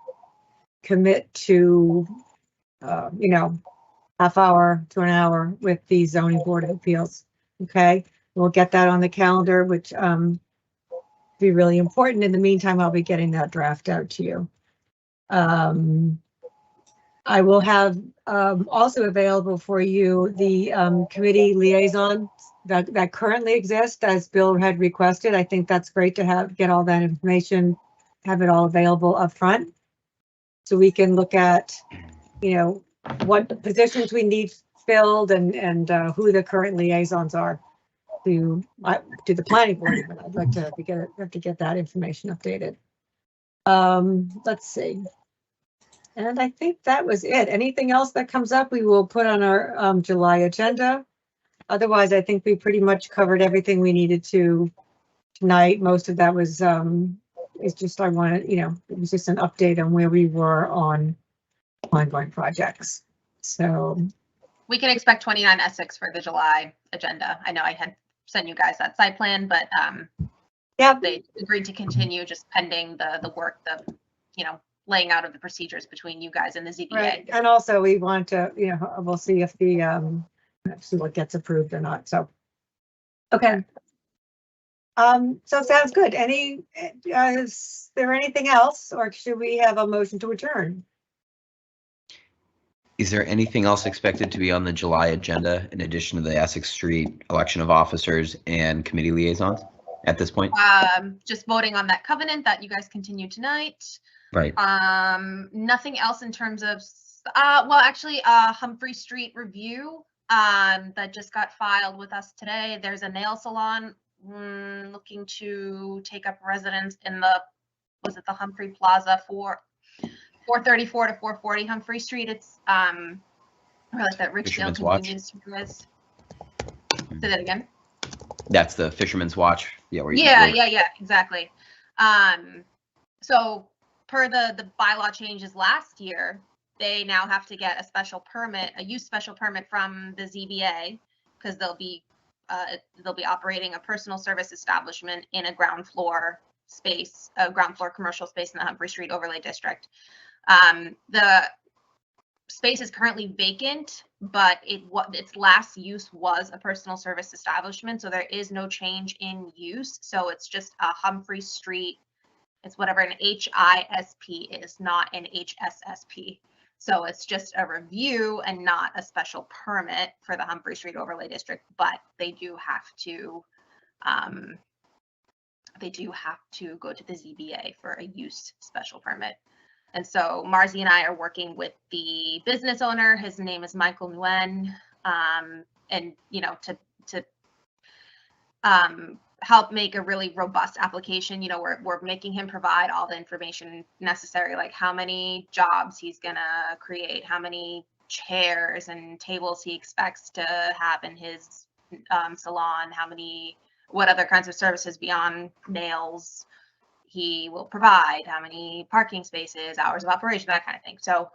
commit to you know, half hour to an hour with the zoning board of appeals. Okay, we'll get that on the calendar, which be really important. In the meantime, I'll be getting that draft out to you. I will have also available for you the committee liaison that currently exists, as Bill had requested. I think that's great to get all that information, have it all available up front, so we can look at, you know, what positions we need filled and who the current liaisons are to the planning board. But I'd like to get that information updated. Let's see. And I think that was it. Anything else that comes up, we will put on our July agenda. Otherwise, I think we pretty much covered everything we needed to tonight. Most of that was, it's just, I wanted, you know, it was just an update on where we were on ongoing projects. So we can expect 29 Essex for the July agenda. I know I had sent you guys that site plan, but yeah, they agreed to continue just pending the work, you know, laying out of the procedures between you guys and the ZBA. Right. And also we want to, you know, we'll see if the see what gets approved or not. So okay. So sounds good. Is there anything else, or should we have a motion to adjourn? Is there anything else expected to be on the July agenda in addition to the Essex Street election of officers and committee liaisons at this point? Just voting on that covenant that you guys continue tonight. Right. Nothing else in terms of, well, actually, Humphrey Street review that just got filed with us today. There's a nail salon looking to take up residence in the, was it the Humphrey Plaza for 434 to 440 Humphrey Street. It's like that Richfield Convenience Store is. Say that again. That's the Fisherman's Watch. Yeah. Yeah, exactly. So per the bylaw changes last year, they now have to get a special permit, a use special permit from the ZBA, because they'll be operating a personal service establishment in a ground floor space, a ground floor commercial space in the Humphrey Street overlay district. The space is currently vacant, but its last use was a personal service establishment, so there is no change in use. So it's just a Humphrey Street. It's whatever an HISP is, not an HSSP. So it's just a review and not a special permit for the Humphrey Street overlay district, but they do have to go to the ZBA for a use special permit. And so Marzi and I are working with the business owner. His name is Michael Nguyen, and you know, to help make a really robust application. You know, we're making him provide all the information necessary, like how many jobs he's gonna create, how many chairs and tables he expects to have in his salon, what other kinds of services beyond nails he will provide, how many parking spaces, hours of operation, that kind of thing. So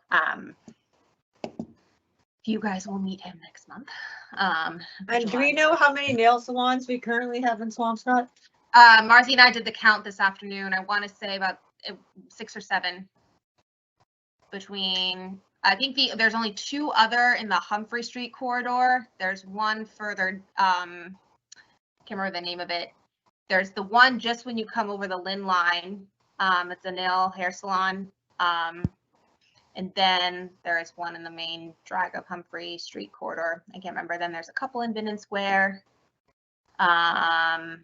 you guys will meet him next month. And do we know how many nail salons we currently have in Swampscott? Marzi and I did the count this afternoon. I want to say about 6 or 7 between, I think there's only 2 other in the Humphrey Street corridor. There's one further, can't remember the name of it. There's the one just when you come over the Lynn line. It's a nail hair salon. And then there is one in the main drag of Humphrey Street corridor. I can't remember. Then there's a couple in Binnen Square. I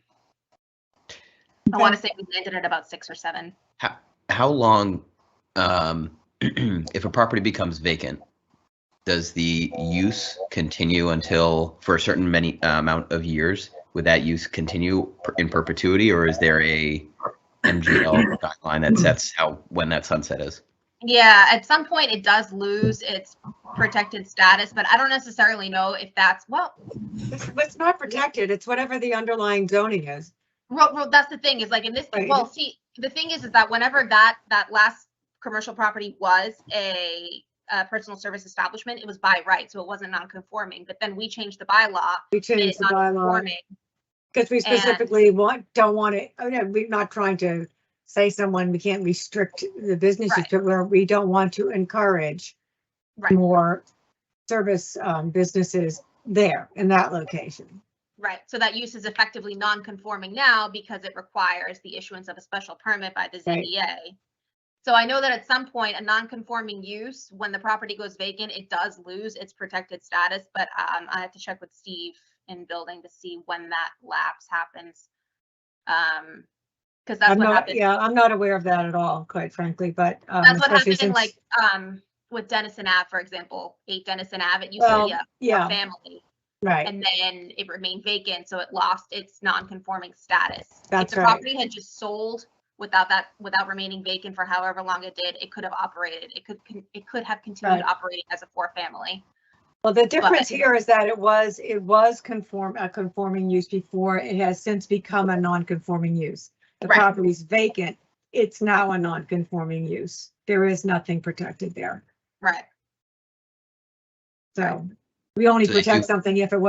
want to say we landed at about 6 or 7. How long, if a property becomes vacant, does the use continue until, for a certain amount of years? Would that use continue in perpetuity, or is there a MGL guideline that sets when that sunset is? Yeah, at some point it does lose its protected status, but I don't necessarily know if that's, well, it's not protected. It's whatever the underlying zoning is. Well, that's the thing, is like in this, right. Well, see, the thing is that whenever that last commercial property was a personal service establishment, it was by right, so it wasn't non-conforming. But then we changed the bylaw. We changed the bylaw because we specifically don't want it. I mean, we're not trying to say we can't restrict the businesses to where we don't want to encourage Right, more service businesses there in that location. right. So that use is effectively non-conforming now because it requires the issuance of a special permit by the Right. ZBA. So I know that at some point, a non-conforming use, when the property goes vacant, it does lose its protected status, but I have to check with Steve in building to see when that lapse happens. Because that's I'm what not, happened. yeah, I'm not aware of that at all, quite frankly, but That's what especially happened, since, like, with Dennison Ave, for example, 8 Dennison Ave, it used to well, be a yeah, family, right, and then it remained vacant, so it lost its non-conforming status. If That's the right. property had just sold without remaining vacant for however long it did, it could have operated. It could have continued Right. operating as a 4-family. well, the difference But- here is that it was a conforming use before. It has since become a non-conforming use. The Right. property's vacant, it's now a non-conforming use. There is nothing protected there. Right. So we only So they protect do- something if it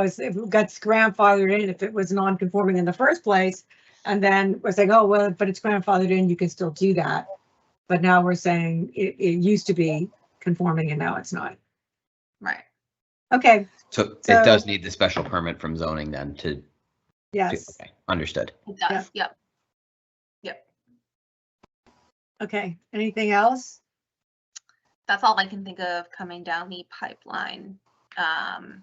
got grandfathered in, if it was non-conforming in the first place. And then we're saying, oh, well, but it's grandfathered in, you can still do that. But now we're saying it used to be conforming and now it's not. Right. Okay, So it So- does need the special permit from zoning then to, yes, okay, understood. It does. Yep. Yep. okay. Anything else? That's all I can think of coming down the pipeline. I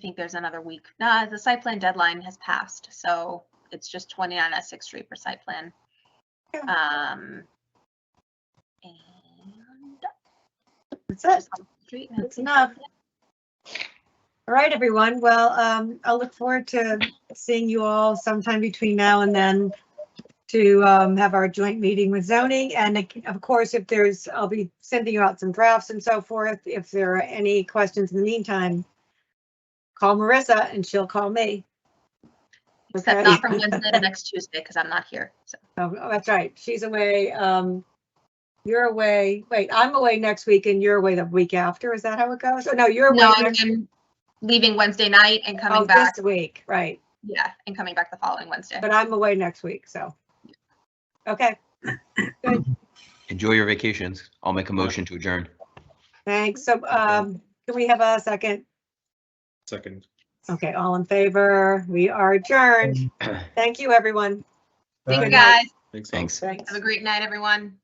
think there's another week. No, the site plan deadline has passed, so it's just 29 Essex Street for site plan. And That's it. just on the street, and That's enough. All right, everyone. Well, I'll look forward to seeing you all sometime between now and then to have our joint meeting with zoning. And of course, I'll be sending you out some drafts and so forth. If there are any questions in the meantime, call Marissa and she'll call me. Except Okay. not from Wednesday to next Tuesday, because I'm not here. So Oh, that's right. She's away. You're away. Wait, I'm away next week and you're away the week after. Is that how it goes? Oh, no, you're away no, next I'm leaving Wednesday night and coming oh, back. this week, right. Yeah, and coming back the following Wednesday. But I'm away next week, so. Okay, good, Enjoy your vacations. I'll make a motion to adjourn. thanks. So, can we have a second? Second. Okay, all in favor? We are adjourned. Thank you, everyone. Thanks, Good guys. night. Thanks. Thanks. Thanks. Have a great night, everyone.